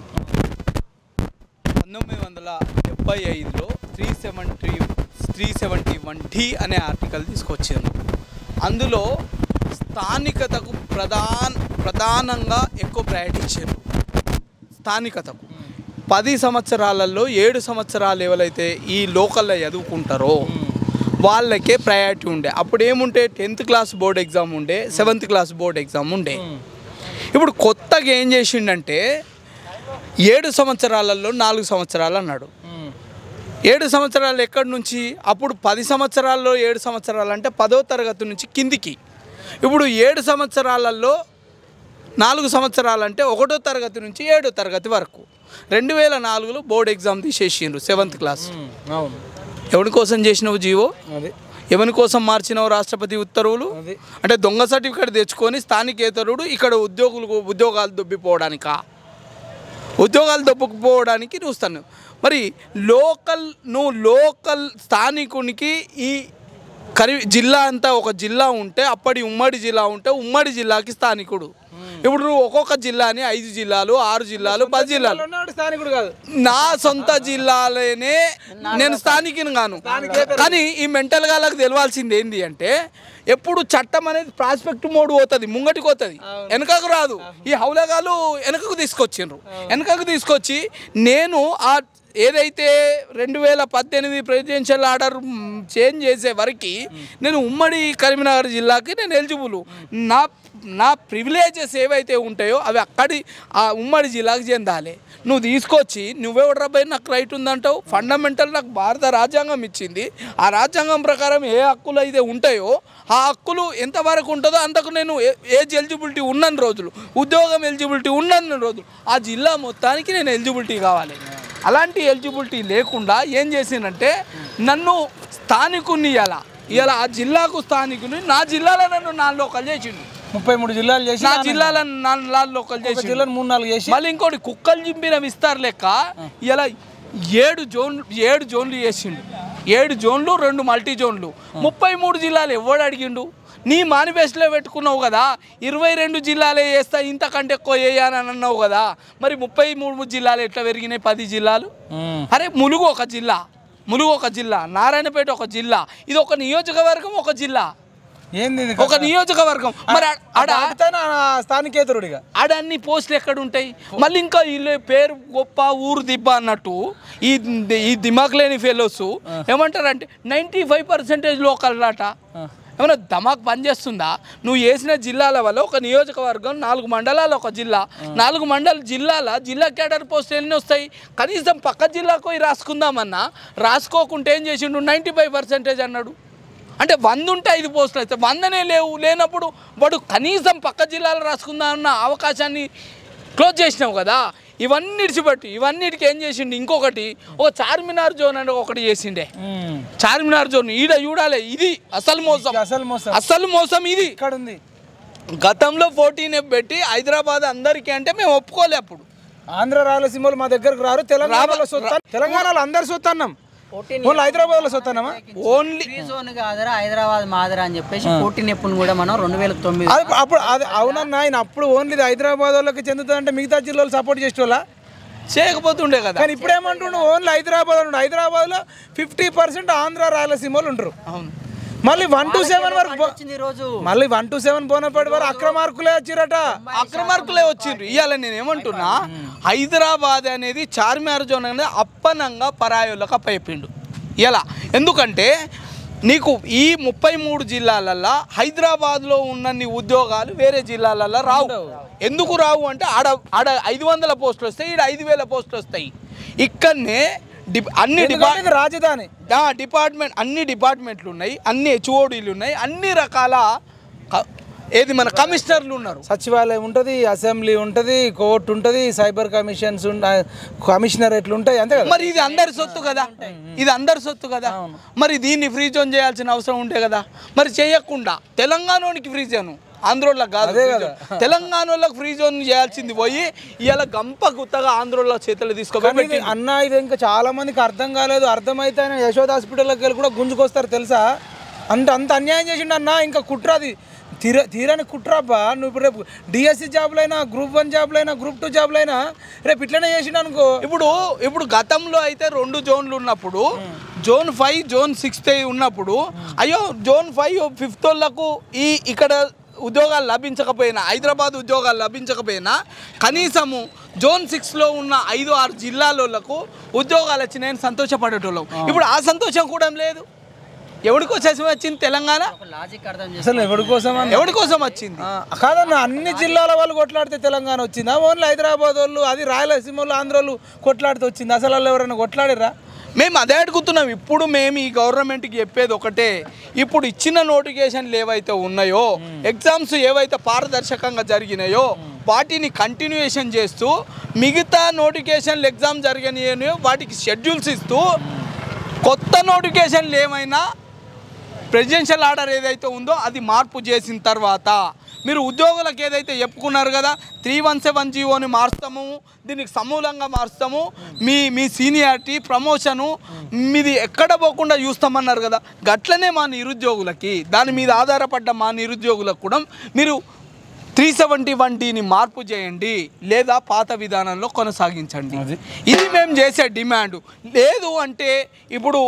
1975లో 371D అనే ఆర్టికల్ తీసుకొచ్చారు. అందులో స్థానికతకు ప్రధానంగా ఎక్కువ ప్రయారిటీ ఇచ్చారు. స్థానికతకు 10 సంవత్సరాలలో 7 సంవత్సరాలు ఎవరైతే ఈ లోకల్లో చదువుకుంటారో వాళ్ళకే ప్రయారిటీ ఉండే. అప్పుడు ఏముంటే 10th క్లాస్ బోర్డ్ ఎగ్జామ్ ఉండే, 7th క్లాస్ బోర్డ్ ఎగ్జామ్ ఉండే. ఇప్పుడు కొత్తగా ఏం చేసిండంటే 7 సంవత్సరాలలో 4 సంవత్సరాలు అన్నాడు. 7 సంవత్సరాలు ఎక్కడి నుంచి? అప్పుడు 10 సంవత్సరాల్లో 7 సంవత్సరాలు అంటే 10వ తరగతి నుంచి కిందికి. ఇప్పుడు 7 సంవత్సరాలలో 4 సంవత్సరాలు అంటే 1వ తరగతి నుంచి 7వ తరగతి వరకు. 2004లో బోర్డు ఎగ్జామ్ తీసేసిండ్రు 7th క్లాస్. ఎవరి కోసం చేసినవు జీవో? ఎవరి కోసం మార్చినవు రాష్ట్రపతి ఉత్తర్వులు? అంటే దొంగ సర్టిఫికేట్ తెచ్చుకొని స్థానికేతరుడు ఇక్కడ ఉద్యోగాలు దొబ్బిపోవడానికా? ఉద్యోగాలు దొబ్బకపోవడానికి చూస్తాను. మరి లోకల్ స్థానికునికి ఈ జిల్లా అంతా ఒక జిల్లా ఉంటే, అప్పటి ఉమ్మడి జిల్లా ఉంటే ఉమ్మడి జిల్లాకి స్థానికుడు. ఇప్పుడు నువ్వు ఒక్కొక్క జిల్లాని 5 జిల్లాలు 6 జిల్లాలు 10 జిల్లాలు నా సొంత జిల్లాలోనే నేను స్థానికుని గాను. కానీ ఈ మెంటల్ గాళ్ళకి తెలియాల్సింది ఏంటి అంటే ఎప్పుడు చట్టం అనేది ప్రాస్పెక్ట్ మోడ్ పోతుంది, ముంగటికి పోతుంది, వెనకకు రాదు. ఈ హౌలగాలు వెనకకు తీసుకొచ్చి నేను ఆ ఏదైతే 2018 ప్రెసిడెన్షియల్ ఆర్డర్ చేంజ్ చేసే వరకు నేను ఉమ్మడి కరీంనగర్ జిల్లాకి నేను ఎలిజిబుల్. నా ప్రివిలేజెస్ ఏవైతే ఉంటాయో అవి అక్కడి ఆ ఉమ్మడి జిల్లాకి చెందాలి. నువ్వు తీసుకొచ్చి నువ్వెవడ్రాబాయి నాకు రైట్ ఉందంటావు? ఫండమెంటల్ నాకు భారత రాజ్యాంగం ఇచ్చింది. ఆ రాజ్యాంగం ప్రకారం ఏ హక్కులు అయితే ఉంటాయో ఆ హక్కులు ఎంతవరకు ఉంటుందో అంతకు నేను ఏజ్ ఎలిజిబిలిటీ ఉన్నన్ని రోజులు, ఉద్యోగం ఎలిజిబిలిటీ ఉన్నన్ని రోజులు ఆ జిల్లా మొత్తానికి నేను ఎలిజిబిలిటీ కావాలి. అలాంటి ఎలిజిబిలిటీ లేకుండా ఏం చేసిందంటే నన్ను స్థానికుని ఇలా ఆ జిల్లాకు స్థానికుని నా జిల్లాలో నన్ను 4 లోకల్ చేసిండు. 33 జిల్లాలు చేసి నా జిల్లాలను 4 లోకల్ చేసి జిల్లాను 3-4 చేసి మళ్ళీ ఇంకోటి కుక్కలు చింపిన విస్తారు లెక్క ఇలా 7 జోన్లు చేసిండు. 7 జోన్లు 2 మల్టీ జోన్లు 33 జిల్లాలు ఎవడు అడిగిండు? నీ మేనిఫెస్టోలో పెట్టుకున్నావు కదా 22 జిల్లాలే చేస్తా, ఇంతకంటే ఎక్కువ వేయాలని అన్నావు కదా. మరి 33 జిల్లాలు ఎట్లా పెరిగినాయి? 10 జిల్లాలు. అరే ములుగు ఒక జిల్లా, నారాయణపేట ఒక జిల్లా, ఇది ఒక నియోజకవర్గం, ఒక జిల్లా, ఒక నియోజకవర్గం. మరి స్థానికేతరుడిగా ఆడ అన్ని పోస్టులు ఎక్కడ ఉంటాయి? మళ్ళీ ఇంకా వీళ్ళు పేరు గొప్ప ఊరు దిబ్బ అన్నట్టు ఈ దిమాక్ లేని ఫెలోస్ ఏమంటారంటే 95% లోకల్ అట. ఏమన్నా ధమాక్ పనిచేస్తుందా? నువ్వు వేసిన జిల్లాల వల్ల ఒక నియోజకవర్గం 4 మండలాలు ఒక జిల్లా, 4 జిల్లా కేడర్ పోస్టులు ఎన్ని వస్తాయి? కనీసం పక్క జిల్లాకు పోయి రాసుకుందామన్నా రాసుకోకుంటే ఏం చేసిండు? 95% అన్నాడు. అంటే 100 ఉంటే 5 పోస్టులు అయితే 100నే లేనప్పుడు వాడు కనీసం పక్క జిల్లాలో రాసుకుందామన్న అవకాశాన్ని క్లోజ్ చేసినావు కదా. ఇవన్నీ ఇడిచిపెట్టి ఇవన్నిటికి ఏం చేసిండు? ఇంకొకటి ఓ చార్మినార్ జోన్ అని ఒకటి చేసిండే. చార్మినార్ జోన్ ఈడ చూడాలి, ఇది అసలు మోసం ఇది ఇక్కడ ఉంది. గతంలో 14F పెట్టి హైదరాబాద్ అందరికీ అంటే మేము ఒప్పుకోలే. అప్పుడు ఆంధ్ర రాయలసీమలు మా దగ్గరకు రారు, తెలంగాణలో అందరు సొత్తన్నాం. ఓన్లీ హైదరాబాద్లో సొత్తనమా? ఓన్లీ ఫ్రీ జోన్ కాదురా హైదరాబాద్ మాదిరా అని చెప్పేసి 14 ఎప్పుడు కూడా మనం 2009 అప్పుడు అది అవునన్నా, ఆయన అప్పుడు ఓన్లీ హైదరాబాద్ వాళ్ళకి చెందుతుందంటే మిగతా జిల్లాలు సపోర్ట్ చేసేవాళ్ళ చేయకపోతుండే కదా. కానీ ఇప్పుడు ఏమంటుండు, ఓన్లీ హైదరాబాద్ ఉండు. హైదరాబాద్లో 50% ఆంధ్ర రాయలసీమ వాళ్ళు ఉంటారు. మళ్ళీ 1 to 7 వరకు రోజు మళ్ళీ 1 to 7 బోనపడి వరకు అక్రమార్కులే వచ్చిరట. అక్రమార్కులే వచ్చిండ్రు. ఇవాళ నేను ఏమంటున్నా, హైదరాబాద్ అనేది చార్మినార్ జోన్ అనేది అప్పనంగా పరాయోళ్ళకి అప్పచెప్పిండు ఇలా. ఎందుకంటే నీకు ఈ 33 జిల్లాలల్లో హైదరాబాద్లో ఉన్నన్ని ఉద్యోగాలు వేరే జిల్లాలల్లో రావు. ఎందుకు రావు అంటే ఆడ 500 పోస్టులు వస్తాయి, ఈడ 5000 పోస్టులు వస్తాయి. ఇక్కడనే అన్ని రాజధాని డిపార్ట్మెంట్ అన్ని డిపార్ట్మెంట్లు ఉన్నాయి, అన్ని హెచ్ఓడీలు ఉన్నాయి, అన్ని రకాల ఏది మన కమిషనర్లు ఉన్నారు. సచివాలయం ఉంటుంది, అసెంబ్లీ ఉంటుంది, కోర్టు ఉంటుంది, సైబర్ కమిషన్స్ కమిషనరేట్లు ఉంటాయి, అంతే కదా. మరి ఇది అందరి సొత్తు కదా, ఇది అందరి సొత్తు కదా. మరి దీన్ని ఫ్రీ జోన్ చేయాల్సిన అవసరం ఉంటే కదా. మరి చేయకుండా తెలంగాణకి ఫ్రీ జోన్, ఆంధ్రోళ్ళకి కాదు, తెలంగాణ వాళ్ళకి ఫ్రీ జోన్ చేయాల్సింది పోయి ఇలా గంప గుత్తగా ఆంధ్రోళ్ళ చేతులు తీసుకోవాలి. అన్న ఇది ఇంకా చాలా మందికి అర్థం కాలేదు. అర్థమైతే ఆయన యశోద హాస్పిటల్కి వెళ్ళి కూడా గుంజుకొస్తారు తెలుసా. అంత అన్యాయం చేసిండు అన్న. ఇంకా కుట్రది తీరని కుట్రాబ్బా. నువ్వు ఇప్పుడు రేపు డిఎస్సి జాబులైనా, గ్రూప్ 1 జాబులైనా, గ్రూప్ 2 జాబులైనా రేపు ఇట్లనే చేసిండు అనుకో. ఇప్పుడు గతంలో అయితే 2 జోన్లు ఉన్నప్పుడు, జోన్ 5 జోన్ 6 ఉన్నప్పుడు, అయ్యో జోన్ 5 5th వాళ్ళకు ఇక్కడ ఉద్యోగాలు లభించకపోయినా, హైదరాబాద్ ఉద్యోగాలు లభించకపోయినా కనీసము జోన్ 6లో ఉన్న 5-6 జిల్లాలకు ఉద్యోగాలు వచ్చినాయని సంతోషపడేటోళ్ళం. ఇప్పుడు ఆ సంతోషం కూడా లేదు. ఎవరి కోసం వచ్చింది తెలంగాణ? అసలు ఎవరి కోసం వచ్చింది కాదన్న. అన్ని జిల్లాల వాళ్ళు కొట్లాడితే తెలంగాణ వచ్చిందా? ఓన్లీ హైదరాబాద్ వాళ్ళు, అది రాయలసీమ వాళ్ళు, ఆంధ్ర వాళ్ళు కొట్లాడితే వచ్చింది. అసలు వాళ్ళు ఎవరైనా కొట్లాడిరా? మేము అదే అడుగుతున్నాం. ఇప్పుడు మేము ఈ గవర్నమెంట్కి చెప్పేది ఒకటే, ఇప్పుడు ఇచ్చిన నోటిఫికేషన్లు ఏవైతే ఉన్నాయో, ఎగ్జామ్స్ ఏవైతే పారదర్శకంగా జరిగినాయో వాటిని కంటిన్యూయేషన్ చేస్తూ, మిగతా నోటిఫికేషన్లు ఎగ్జామ్ జరిగినాయో వాటికి షెడ్యూల్స్ ఇస్తూ, కొత్త నోటిఫికేషన్లు ఏమైనా ప్రెసిడెన్షియల్ ఆర్డర్ ఏదైతే ఉందో అది మార్పు చేసిన తర్వాత, మీరు ఉద్యోగులకు ఏదైతే చెప్పుకున్నారు కదా 317 జీవోని మారుస్తాము, దీనికి సమూలంగా మారుస్తాము, మీ సీనియారిటీ ప్రమోషను మీది ఎక్కడ పోకుండా చూస్తామన్నారు కదా. గట్లనే మా నిరుద్యోగులకి, దాని మీద ఆధారపడ్డ మా నిరుద్యోగులకు కూడా మీరు 371Dని మార్పు చేయండి, లేదా పాత విధానంలో కొనసాగించండి. ఇది మేము చేసే డిమాండ్. లేదు అంటే ఇప్పుడు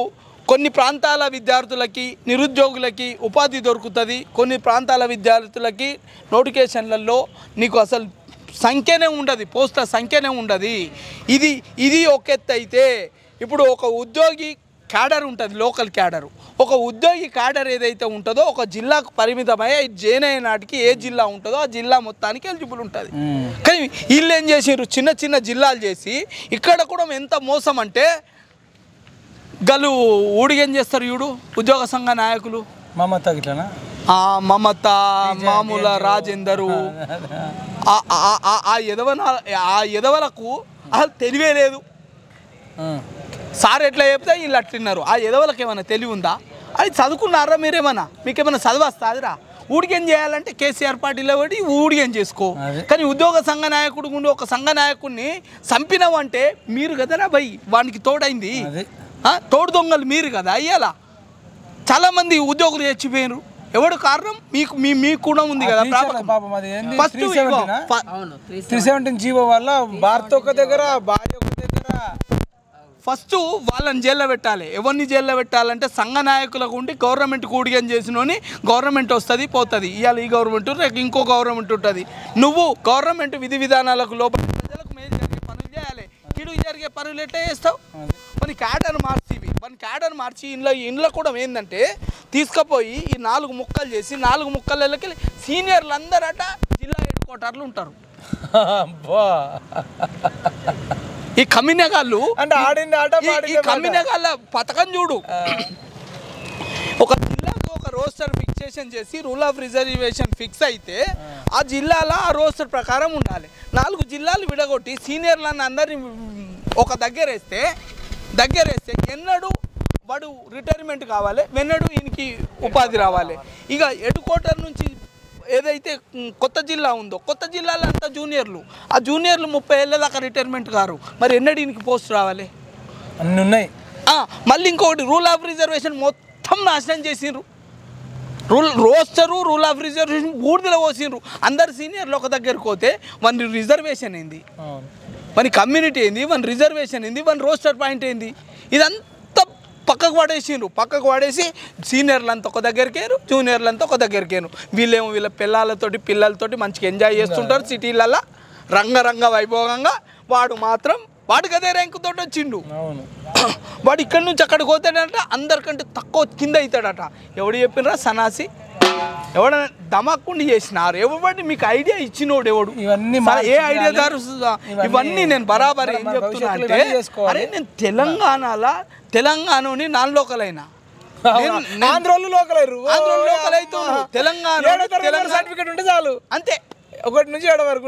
కొన్ని ప్రాంతాల విద్యార్థులకి, నిరుద్యోగులకి ఉపాధి దొరుకుతుంది, కొన్ని ప్రాంతాల విద్యార్థులకి నోటిఫికేషన్లలో నీకు అసలు సంఖ్యనే ఉండదు, పోస్టుల సంఖ్యనే ఉండదు. ఇది ఒక ఎత్తు అయితే, ఇప్పుడు ఒక ఉద్యోగి క్యాడర్ ఉంటుంది, లోకల్ క్యాడరు. ఒక ఉద్యోగి క్యాడర్ ఏదైతే ఉంటుందో ఒక జిల్లాకు పరిమితమై జైన్ అయిన నాటికి ఏ జిల్లా ఉంటుందో ఆ జిల్లా మొత్తానికి ఎలిజిబుల్ ఉంటుంది. కానీ వీళ్ళు ఏం చేసారు, చిన్న చిన్న జిల్లాలు చేసి, ఇక్కడ కూడా ఎంత మోసం అంటే గలు ఊడిగేం చేస్తారు చూడు ఉద్యోగ సంఘ నాయకులు, మమత గిట్లనా, మమత, మామూల, రాజేందరు, ఆ ఎదవలకు అసలు తెలివే లేదు. సార్ ఎట్లా చెప్తే వీళ్ళు అట్లున్నారు. ఆ ఎదవలకు ఏమైనా తెలివి ఉందా? అది చదువుకున్నారా మీరేమన్నా? మీకేమైనా చదివేస్తాదిరా? ఊడిగేం చేయాలంటే కేసీఆర్ పార్టీలో పడి ఊడిగేం చేసుకో. కానీ ఉద్యోగ సంఘ నాయకుడు ఉండి ఒక సంఘ నాయకుడిని చంపినావంటే మీరు కదరా భయ్ వానికి తోడైంది, తోడు దొంగలు మీరు కదా. అయ్యాలా చాలామంది ఉద్యోగులు చచ్చిపోయినారు. ఎవడు కారణం? మీకు కూడా ఉంది కదా. ఫస్ట్ 317 జీవో వల్ల భారత్ ఒక దగ్గర, భార్య ఒక దగ్గర. ఫస్ట్ వాళ్ళని జైల్లో పెట్టాలి. ఎవరిని జైల్లో పెట్టాలంటే సంఘ నాయకులకు ఉండి గవర్నమెంట్ కూడిగని చేసినోని గవర్నమెంట్ వస్తుంది పోతుంది. ఇవాళ ఈ గవర్నమెంట్ రేపు ఇంకో గవర్నమెంట్ ఉంటుంది. నువ్వు గవర్నమెంట్ విధి విధానాలకు లోపల ప్రజలకు మేలు జరిగే పనులు చేయాలి. కిడు జరిగే పనులు ఎట్లా చేస్తావు? మన క్యాడర్ మార్చి ఇంట్లో కూడా ఏంటంటే తీసుకుపోయి ఈ 4 ముక్కలు చేసి 4 ముక్కలకి సీనియర్లు అందరట జిల్లా హెడ్ క్వార్టర్లు ఉంటారు. ఈ కమ్యూనిగాళ్ళు అంటే ఈ కమ్యూనిగాళ్ళ పథకం చూడు. ఒక జిల్లాకు ఒక రోస్టర్ ఫిక్సేషన్ చేసి రూల్ ఆఫ్ రిజర్వేషన్ ఫిక్స్ అయితే ఆ జిల్లాలో ఆ రోస్టర్ ప్రకారం ఉండాలి. 4 జిల్లాలు విడగొట్టి సీనియర్లను అందరినీ ఒక దగ్గరేస్తే ఎన్నడూ వాడు రిటైర్మెంట్ కావాలి, వెన్నడూ ఈయనకి ఉపాధి రావాలి. ఇక హెడ్ క్వార్టర్ నుంచి ఏదైతే కొత్త జిల్లా ఉందో కొత్త జిల్లాలో అంతా జూనియర్లు, ఆ జూనియర్లు 30 ఏళ్ళ దాకా రిటైర్మెంట్ కారు. మరి ఎన్నడూ ఈయనకి పోస్ట్ రావాలి? అన్నీ ఉన్నాయి. మళ్ళీ ఇంకొకటి రూల్ ఆఫ్ రిజర్వేషన్ మొత్తం నాశనం చేసిండ్రు. రూల్ ఆఫ్ రిజర్వేషన్ బూడిదలో పోసిండ్రు. అందరు సీనియర్లు ఒక దగ్గరకు పోతే మన రిజర్వేషన్ ఏంది, మన కమ్యూనిటీ ఏంది, మన రిజర్వేషన్ ఏంది, మన రోస్టర్ పాయింట్ ఏంది, ఇదంతా పక్కకు పడేసి సీనియర్లంతా ఒక దగ్గరికేరు, జూనియర్లంతా ఒక దగ్గరికేరు. వీళ్ళేమో వీళ్ళ పిల్లలతోటి మంచిగా ఎంజాయ్ చేస్తుంటారు సిటీలల్లో రంగరంగ వైభోగంగా. వాడు మాత్రం వాడికి అదే ర్యాంకుతో వచ్చిండు. వాడు ఇక్కడి నుంచి అక్కడికి పోతాడంట అందరికంటే తక్కువ కింద అవుతాడట. ఎవడు చెప్పినరా సనాసి, ఎవడన్నా దమాక్కుండి చేసినారు. ఎవడు మీకు ఐడియా ఇచ్చినోడు ఎవడు, ఏ ఐడియా దారు? ఇవన్నీ నేను బరాబర్ ఏం చెప్తున్నా అంటే, అరే నేను తెలంగాణని నాన్ లోకల్ అయినా, ఆంధ్రోళ్ళు లోకల్ అవుతాను. తెలంగాణ సర్టిఫికేట్ ఉంటే చాలు, అంతే. 1 నుంచి 7 వరకు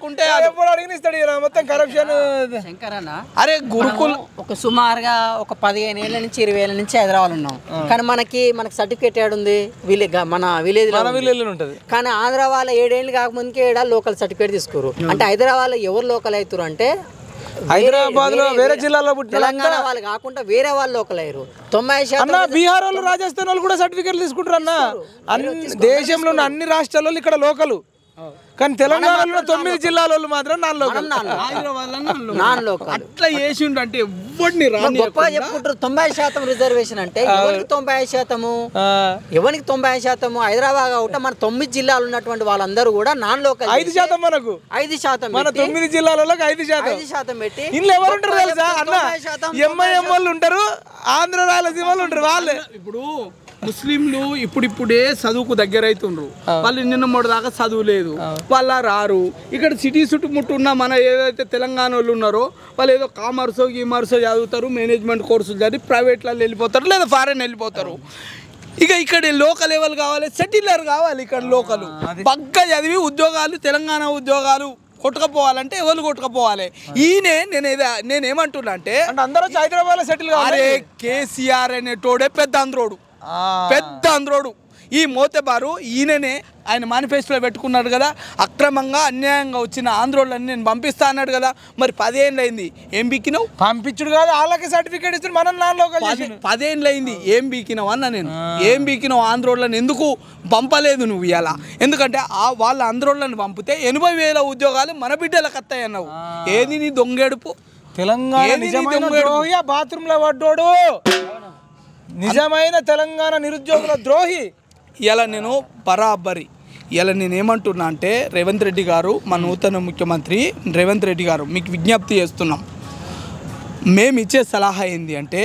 ఉంటే ఎప్పుడు అడిగిన ఇస్తాడు మొత్తం కరప్షన్. శంకరన్న, అరే గురుకుల్ ఒక సుమారుగా ఒక 15 ఏళ్ళ నుంచి 20 ఏళ్ళ నుంచి హైదరాబాద్ ఉన్నాం. కానీ మనకి సర్టిఫికేట్ ఏడుంది? మన విలేజ్ ఉంటుంది. కానీ ఆంధ్ర వాళ్ళ 7 ఏళ్ళు కాకముందుకే లోకల్ సర్టిఫికేట్ తీసుకోరు. అంటే హైదరాబాద్ లో ఎవరు లోకల్ అవుతారు అంటే హైదరాబాద్ లో వేరే జిల్లాలో తెలంగాణ వాళ్ళు కాకుండా వేరే వాళ్ళు లోకల్ అయ్యారు. 90% బీహార్ వాళ్ళు, రాజస్థాన్ వాళ్ళు కూడా సర్టిఫికేట్లు తీసుకుంటారు అన్న. దేశంలో ఉన్న అన్ని రాష్ట్రాల్లో ఇక్కడ లోకలు, కానీ తెలంగాణలో 9 జిల్లాల మాత్రం నాన్ లోకల్. అట్లా చేసిండు అంటే ఎవరిని గొప్ప చెప్పుకుంటారు. 90% రిజర్వేషన్ అంటే ఎవరికి 90%? ఎవరికి 90%? హైదరాబాద్ కాబట్టి మన 9 జిల్లాలు ఉన్నటువంటి వాళ్ళందరూ కూడా నాన్ లోకల్. 5% మనకు 5% మన 9 జిల్లాలలో 5% పెట్టి ఇంట్లో ఎవరు ఉంటారు తెలుసా అన్న? ఎంఐఎం వాళ్ళు ఉంటారు, ఆంధ్ర రాయలసీమ వాళ్ళు ఉంటారు. వాళ్ళే ఇప్పుడు ముస్లింలు ఇప్పుడిప్పుడే చదువుకు దగ్గర అవుతుండ్రు. వాళ్ళు నిన్న మొదటి దాకా చదువు లేదు, వాళ్ళ రారు. ఇక్కడ సిటీ చుట్టుముట్టు ఉన్న మన ఏదైతే తెలంగాణ వాళ్ళు ఉన్నారో వాళ్ళు ఏదో కామర్సో గీమర్సో చదువుతారు, మేనేజ్మెంట్ కోర్సులు చదివి ప్రైవేట్లలో వెళ్ళిపోతారు, లేదా ఫారెన్ వెళ్ళిపోతారు. ఇక ఇక్కడ లోకల్ లెవెల్ కావాలి, సెటిలర్ కావాలి. ఇక్కడ లోకల్ పక్క చదివి ఉద్యోగాలు, తెలంగాణ ఉద్యోగాలు కొట్టుకపోవాలంటే ఎవరు కొట్టుకపోవాలి? నేనేమంటున్నా అంటే అందరూ హైదరాబాద్ లో సెటిల్ కావాలి. అరే కేసీఆర్ అనేటోడే పెద్ద ఆంధ్రోడు. ఈ మోతెబారు ఈయననే ఆయన మేనిఫెస్టోలో పెట్టుకున్నాడు కదా, అక్రమంగా అన్యాయంగా వచ్చిన ఆంధ్రోళ్ళని నేను పంపిస్తా అన్నాడు కదా. మరి 10 ఏళ్ళు అయింది, ఏం బీకినావు? పంపించుడు కాదు, వాళ్ళకి సర్టిఫికేట్ ఇస్తుంది, మనం నాన్ లోకల్. 10 ఏళ్ళు అయింది, ఏం బీకినావు అన్న నేను. ఏం బీకినావు? ఆంధ్రోళ్ళని ఎందుకు పంపలేదు నువ్వు ఇలా? ఎందుకంటే వాళ్ళ ఆంధ్రోళ్ళని పంపితే 80,000 ఉద్యోగాలు మన బిడ్డలకు వస్తాయి అన్నావు. ఏది నీ దొంగేడుపు? తెలంగాణ బాత్రూమ్ లో పడ్డోడు నిజమైన తెలంగాణ నిరుద్యోగుల ద్రోహి. ఇలా నేను బరాబరి ఇలా నేనేమంటున్నా అంటే, రేవంత్ రెడ్డి గారు, మా నూతన ముఖ్యమంత్రి రేవంత్ రెడ్డి గారు, మీకు విజ్ఞప్తి చేస్తున్నాం. మేము ఇచ్చే సలహా ఏంటి అంటే,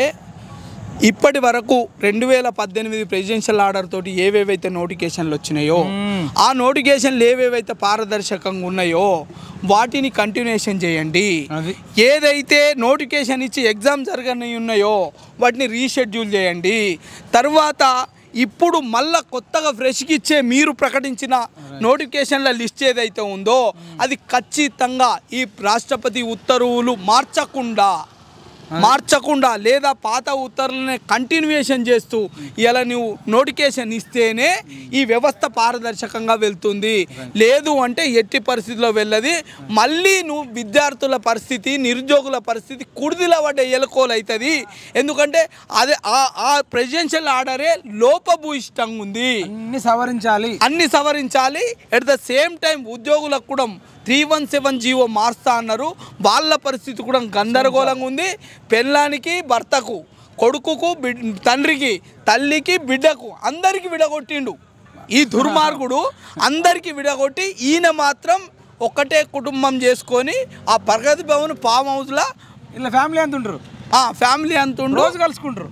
ఇప్పటి వరకు 2018 ప్రెసిడెన్షియల్ ఆర్డర్ తోటి ఏవేవైతే నోటిఫికేషన్లు వచ్చినాయో, ఆ నోటిఫికేషన్లు ఏవేవైతే పారదర్శకంగా ఉన్నాయో వాటిని కంటిన్యూషన్ చేయండి. ఏదైతే నోటిఫికేషన్ ఇచ్చి ఎగ్జామ్ జరగని ఉన్నాయో వాటిని రీషెడ్యూల్ చేయండి. తర్వాత ఇప్పుడు మళ్ళా కొత్తగా ఫ్రెష్గా ఇచ్చే మీరు ప్రకటించిన నోటిఫికేషన్ల లిస్ట్ ఏదైతే ఉందో అది ఖచ్చితంగా ఈ రాష్ట్రపతి ఉత్తర్వులు మార్చకుండా లేదా పాత ఉత్తర్వులనే కంటిన్యూషన్ చేస్తూ ఇలా నువ్వు నోటిఫికేషన్ ఇస్తేనే ఈ వ్యవస్థ పారదర్శకంగా వెళ్తుంది. లేదు అంటే ఎట్టి పరిస్థితిలో వెళ్ళది. మళ్ళీ నువ్వు విద్యార్థుల పరిస్థితి, నిరుద్యోగుల పరిస్థితి కుడిదిలో పడ్డ ఎలుకోలు అవుతుంది. ఎందుకంటే అదే ఆ ప్రెసిడెన్షియల్ ఆర్డరే లోపభూయిష్టంగా ఉంది. అన్ని సవరించాలి. ఎట్ ద సేమ్ టైం ఉద్యోగులకు కూడా 317 జీవో మార్స్తా అన్నారు. వాళ్ళ పరిస్థితి కూడా గందరగోళంగా ఉంది. పెళ్ళానికి, భర్తకు, కొడుకుకు, తండ్రికి, తల్లికి, బిడ్డకు అందరికీ విడగొట్టిండు ఈ దుర్మార్గుడు. అందరికీ విడగొట్టి ఈయన మాత్రం ఒక్కటే కుటుంబం చేసుకొని ఆ ప్రగతి భవన్ ఫామ్ హౌస్లో ఇలా ఫ్యామిలీ అంత ఉంటారు, ఫ్యామిలీ అంత రోజు కలుసుకుంటారు,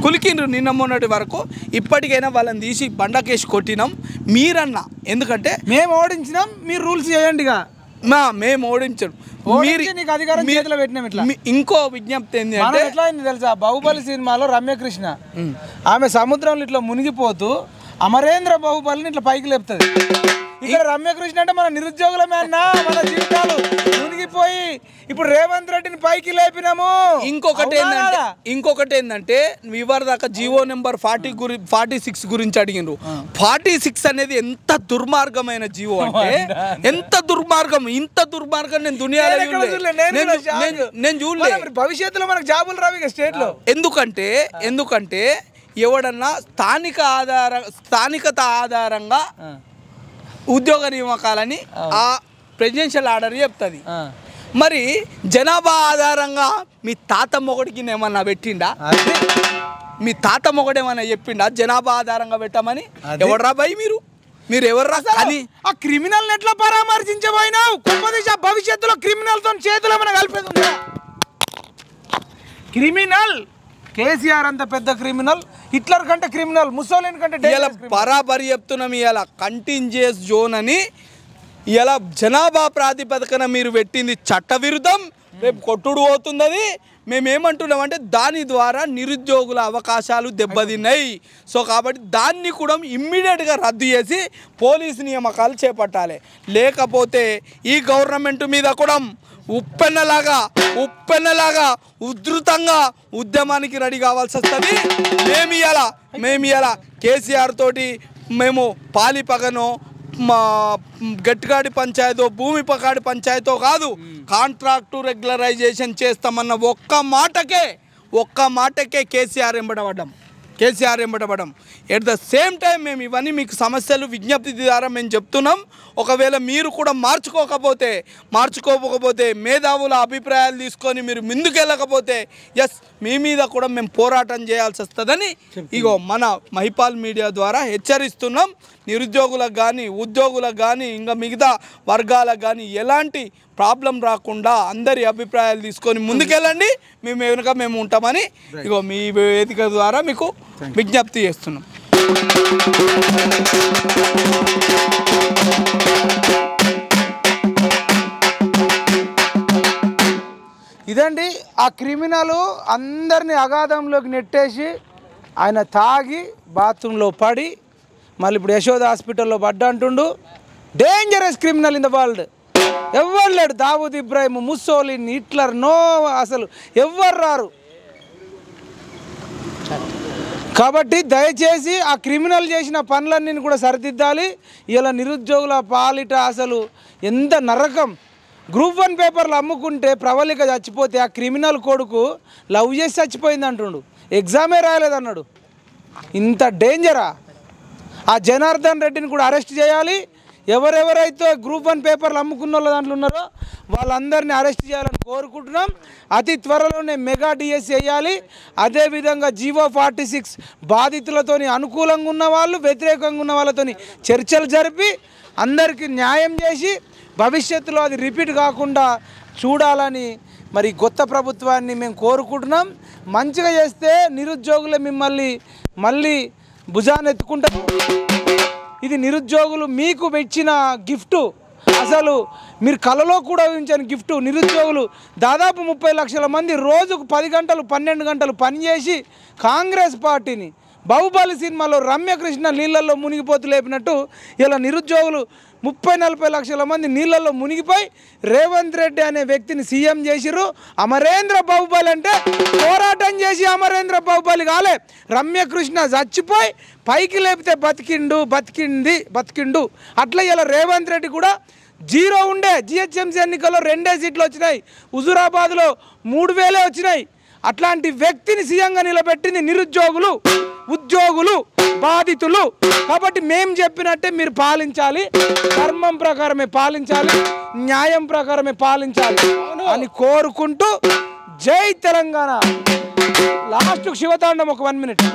కులికిండ్రు నిన్న మొన్నటి వరకు. ఇప్పటికైనా వాళ్ళని తీసి బండకేసి కొట్టినాం. మీరన్నా, ఎందుకంటే మేము ఓడించినాం, మీరు రూల్స్ చేయండి. మేము ఓడించడం ఇంకో విజ్ఞప్తి ఏంటి అంటే, ఎట్లా అయింది తెలుసా? బాహుబలి సినిమాలో రమ్యకృష్ణ ఆమె సముద్రంలో ఇట్లా మునిగిపోతూ అమరేంద్ర బాహుబలిని ఇట్లా పైకి లేపుతుంది. ఇక్కడ రమ్యకృష్ణ అంటే మన నిరుద్యోగులమే అన్న, మన జీవితాలు మునిగిపోయి ఇప్పుడు రేవంత్ రెడ్డిని పైకి లేపినాము. ఇంకొకటి ఏంటంటే ఇవరి దాకా జీవో నెంబర్ 46 గురించి అడిగినారు. 46 అనేది ఎంత దుర్మార్గమైన జీవో అంటే ఎంత దుర్మార్గం, ఇంత దుర్మార్గం నేను దునియాలో నేను చూడలేదు. భవిష్యత్తులో మనకు జాబులు రావు స్టేట్ లో. ఎందుకంటే ఎవడన్నా స్థానికత ఆధారంగా ఉద్యోగ నియామకాలని ఆ ప్రెసిడెన్షియల్ ఆర్డర్ చెప్తుంది. మరి జనాభా ఆధారంగా మీ తాత మొగడికి ఏమన్నా పెట్టిండా? మీ తాత మొగడేమన్నా చెప్పిండా జనాభా ఆధారంగా పెట్టమని? ఎవడరా భయ్ మీరు ఎవర్రా? కానీ ఆ క్రిమినల్ ఎట్లా పరామర్శించబోయినావు? భవిష్యత్తులో క్రిమినల్ తో చేతులు ఏమైనా కలిపేది ఉందా? క్రిమినల్ కేసీఆర్ అంత పెద్ద క్రిమినల్, హిట్లర్ కంటే క్రిమినల్, ముసోలిన్ కంటే ఇలా బరాబరి చెప్తున్నాం. ఇలా కంటింజియస్ జోన్ అని ఇలా జనాభా ప్రాతిపదికన మీరు పెట్టింది చట్టవిరుద్ధం. రేపు కొట్టుడు పోతుంది. అది మేమేమంటున్నామంటే దాని ద్వారా నిరుద్యోగుల అవకాశాలు దెబ్బతిన్నాయి. సో కాబట్టి దాన్ని కూడా ఇమ్మీడియట్గా రద్దు చేసి పోలీసు నియామకాలు చేపట్టాలి. లేకపోతే ఈ గవర్నమెంట్ మీద కూడా ఉప్పెన్నలాగా ఉధృతంగా ఉద్యమానికి రెడీ కావాల్సి వస్తుంది. మేము ఇలా కేసీఆర్ తోటి మేము పాలిపగనో మా గట్టిగాడి పంచాయతో భూమి పకాడి పంచాయతో కాదు, కాంట్రాక్టు రెగ్యులరైజేషన్ చేస్తామన్న ఒక్క మాటకే కేసీఆర్ ఎంబడబడ్డం. ఎట్ ద సేమ్ టైం మేము ఇవన్నీ మీకు సమస్యలు విజ్ఞప్తి ద్వారా మేము చెప్తున్నాం. ఒకవేళ మీరు కూడా మార్చుకోకపోతే మేధావుల అభిప్రాయాలు తీసుకొని మీరు ముందుకెళ్ళకపోతే మీ మీద కూడా మేము పోరాటం చేయాల్సి వస్తుందని ఇగో మన మహిపాల్ మీడియా ద్వారా హెచ్చరిస్తున్నాం. నిరుద్యోగులకు కానీ ఉద్యోగులకు కానీ ఇంకా మిగతా వర్గాలకు కానీ ఎలాంటి ప్రాబ్లం రాకుండా అందరి అభిప్రాయాలు తీసుకొని ముందుకెళ్ళండి. మేము ఉంటామని ఇగో మీ వేదిక ద్వారా మీకు విజ్ఞప్తి చేస్తున్నాం. ఇదండి ఆ క్రిమినల్ అందరినీ అగాధంలోకి నెట్టేసి ఆయన తాగి బాత్రూంలో పడి మళ్ళీ ఇప్పుడు యశోద హాస్పిటల్లో పడ్డా అంటుండు. Dangerous criminal in the world. ఎవ్వరు లేడు. దావూద్ ఇబ్రాహిం, ముస్సోలిన్, హిట్లర్, నో అసలు ఎవ్వరు రారు. కాబట్టి దయచేసి ఆ క్రిమినల్ చేసిన పనులన్నీ కూడా సరిదిద్దాలి. ఇలా నిరుద్యోగుల పాలిట అసలు ఎంత నరకం. గ్రూప్ 1 పేపర్లు అమ్ముకుంటే ప్రవళిక చచ్చిపోతే ఆ క్రిమినల్ కొడుకు లవ్ చేసి చచ్చిపోయింది అంటుండు. ఎగ్జామే రాయలేదన్నాడు. ఇంత డేంజరా? ఆ జనార్దన్ రెడ్డిని కూడా అరెస్ట్ చేయాలి. ఎవరెవరైతే గ్రూప్ 1 పేపర్లు అమ్ముకున్న వాళ్ళ దాంట్లో ఉన్నారో వాళ్ళందరినీ అరెస్ట్ చేయాలని కోరుకుంటున్నాం. అతి త్వరలోనే మెగా డిఎస్ చేయాలి. అదేవిధంగా జీవో 46 బాధితులతోని అనుకూలంగా ఉన్న వాళ్ళు, వ్యతిరేకంగా ఉన్న వాళ్ళతోని చర్చలు జరిపి అందరికీ న్యాయం చేసి భవిష్యత్తులో అది రిపీట్ కాకుండా చూడాలని మరి కొత్త ప్రభుత్వాన్ని మేము కోరుకుంటున్నాం. మంచిగా చేస్తే నిరుద్యోగులే మిమ్మల్ని మళ్ళీ భుజాన్ని ఎత్తుకుంటారు. ఇది నిరుద్యోగులు మీకు ఇచ్చిన గిఫ్ట్. అసలు మీరు కలలో కూడా ఊహించని గిఫ్ట్. నిరుద్యోగులు దాదాపు 30 లక్షల మంది రోజుకు 10 గంటలు 12 గంటలు పనిచేసి కాంగ్రెస్ పార్టీని బాహుబలి సినిమాలో రమ్యకృష్ణ నీళ్ళల్లో మునిగిపోతూ లేపినట్టు ఇలా నిరుద్యోగులు 30-40 లక్షల మంది నీళ్ళల్లో మునిగిపోయి రేవంత్ రెడ్డి అనే వ్యక్తిని సీఎం చేసిర్రు. అమరేంద్ర బాహుబలి అంటే పోరాటం చేసి అమరేంద్ర బాహుబలి కాలే. రమ్యకృష్ణ చచ్చిపోయి పైకి లేపితే బతికిండు. అట్లా ఇలా రేవంత్ రెడ్డి కూడా 0 ఉండే. జిహెచ్ఎంసీ ఎన్నికల్లో 2 సీట్లు వచ్చినాయి. హుజూరాబాద్లో 3000 వచ్చినాయి. అట్లాంటి వ్యక్తిని సీఎంగా నిలబెట్టింది నిరుద్యోగులు, ఉద్యోగులు, బాధితులు. కాబట్టి మేము చెప్పినట్టే మీరు పాలించాలి. ధర్మం ప్రకారమే పాలించాలి, న్యాయం ప్రకారమే పాలించాలి అని కోరుకుంటూ జై తెలంగాణ. లాస్ట్కు శివతాండం ఒక 1 మినిట్.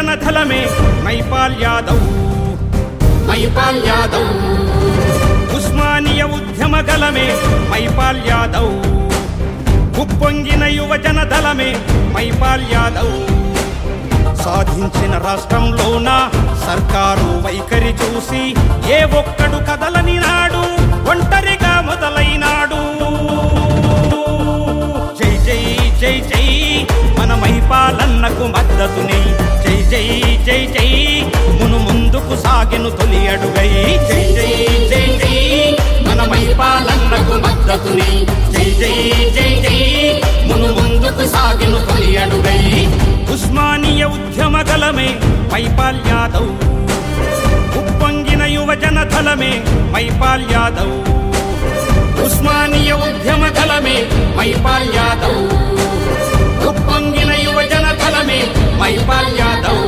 యువజనదళమే మైపాల్ యాదవ్ మైపాల్ యాదవ్ ఉస్మానియా ఉద్యమ గలమే మైపాల్ యాదవ్ ఉప్పొంగిన యువజనదళమే మైపాల్ యాదవ్ సాధించిన రాష్ట్రంలోన సర్కారు వైఖరి చూసి ఏ ఒక్కడు కదలని నాడు ఒంటరిగా మొదలైనాడు జై జై జై జై మన మైపాలన్నకు మద్దతుని జై జై జై జై మును ముందుకు సాగెను తొలి అడుగై జై జై జై జై మన మైపాలన్నకు మద్దతుని జై జై జై జై మును ముందుకు సాగెను తొలి అడుగై ఉస్మానియా ఉద్యమ గలమే మైపాల్ యాదవ్ ఉప్పొంగిన యువజనదళమే మైపాల్ యాదవ్ ఉస్మానియా ఉద్యమ గలమే మైపాల్ యాదవ్ ఉప్పొంగిన యువజనదళమే మైపాల్ యాదవ్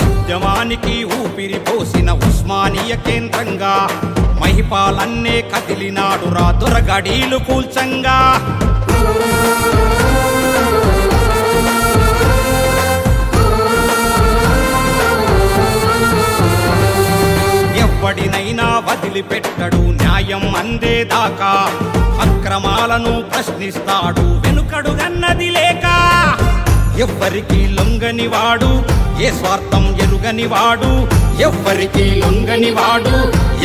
ఉద్యమానికి ఊపిరి పోసిన ఉస్మానియా కేంద్రంగా మహిపాలన్నే కదిలినాడు రా దొరగడీలు కూల్చంగా ఎవ్వడినైనా వదిలిపెట్టడు న్యాయం అందేదాకా అక్రమాలను ప్రశ్నిస్తాడు వెనుకడుగన్నది లేక ఎవ్వరికి లొంగని వాడు ఏ స్వార్థం ఎరుగని వాడు ఎవ్వరికి లొంగని వాడు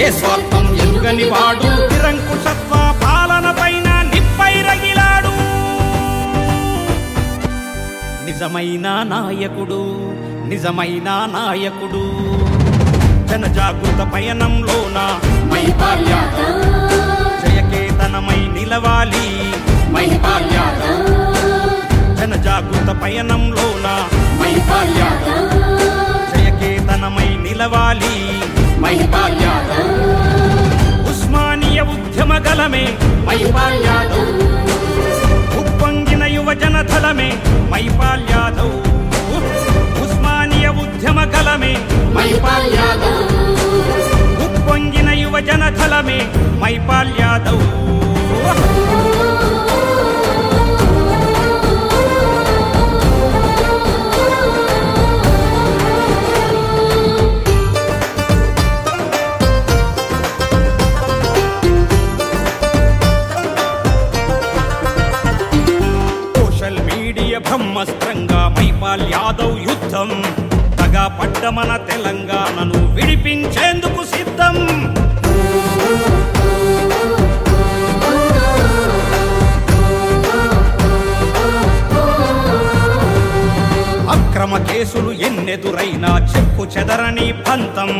ఏ స్వార్థం ఎరుగని వాడు నిరంకుశత్వ పాలన పైన నిప్పై రగిలాడు నిజమైన నాయకుడు నిజమైన నాయకుడు జనజాగృత పయనంలోన మైపాల్ యాదవ్ జయకేతనమై నిలవాలి మైపాల్ యాదవ్ జనజాగృత పయనంలోన మైపాల్ యాదవ్ జయకేతనమై నిలవాలి మైపాల్ యాదవ్ ఉస్మానియా ఉద్యమ గలమే మైపాల్ యాదవ్ ఉప్పొంగిన యువజనదళమే మైపాల్ యాదవ్ ఉస్మానియా ఉద్యమ గలమే మైపాల్ యాదవ్ ఉప్పొంగిన యువజనదళమే మైపాల్ యాదవ్ బ్రహ్మస్త్రంగా మైపాల్ యాదవ్ యుద్ధం తగా పడ్డ మన తెలంగాణను విడిపించేందుకు సిద్ధం అక్రమ కేసులు ఎన్నెదురైనా చెక్కు చెదరని పంతం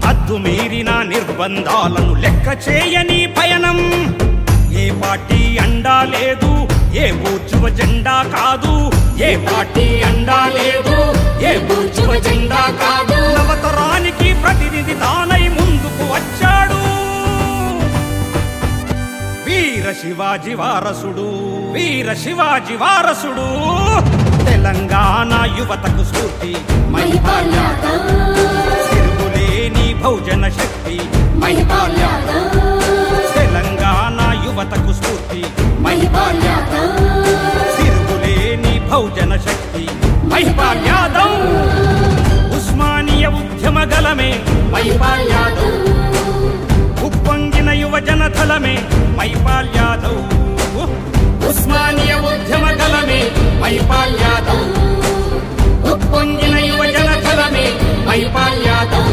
హద్దు మీరిన నిర్బంధాలను లెక్క చేయని పయనం ఏ పార్టీ అండా లేదు ఏ బూర్జువ జెండా కాదు ఏ పార్టీ అండా లేదు ఏ బూర్జువ జెండా కాదు నవతరానికి ప్రతినిధి తానై ముందుకు వచ్చాడు వీర శివాజీ వారసుడు వీర శివాజీ వారసుడు తెలంగాణ యువతకు స్ఫూర్తి మైపాల్ యాదవ్ తిరుగులేని బహుజన శక్తి మైపాల్ యాదవ్ తెలంగాణ యువతకు స్ఫూర్తి మైపాల్ యాదవ్ తిరుగులేని బహుజన శక్తి మైపాల్ యాదవ్ ఉస్మానియా ఉద్యమ గలమే మైపాల్ యాదవ్ ఉప్పొంగిన యువజనదళమే మైపాల్ యాదవ్ ఉస్మానియా ఉద్యమ గలమే మైపాల్ యాదవ్ ఉప్పొంగిన యువజనదళమే మైపాల్ యాదవ్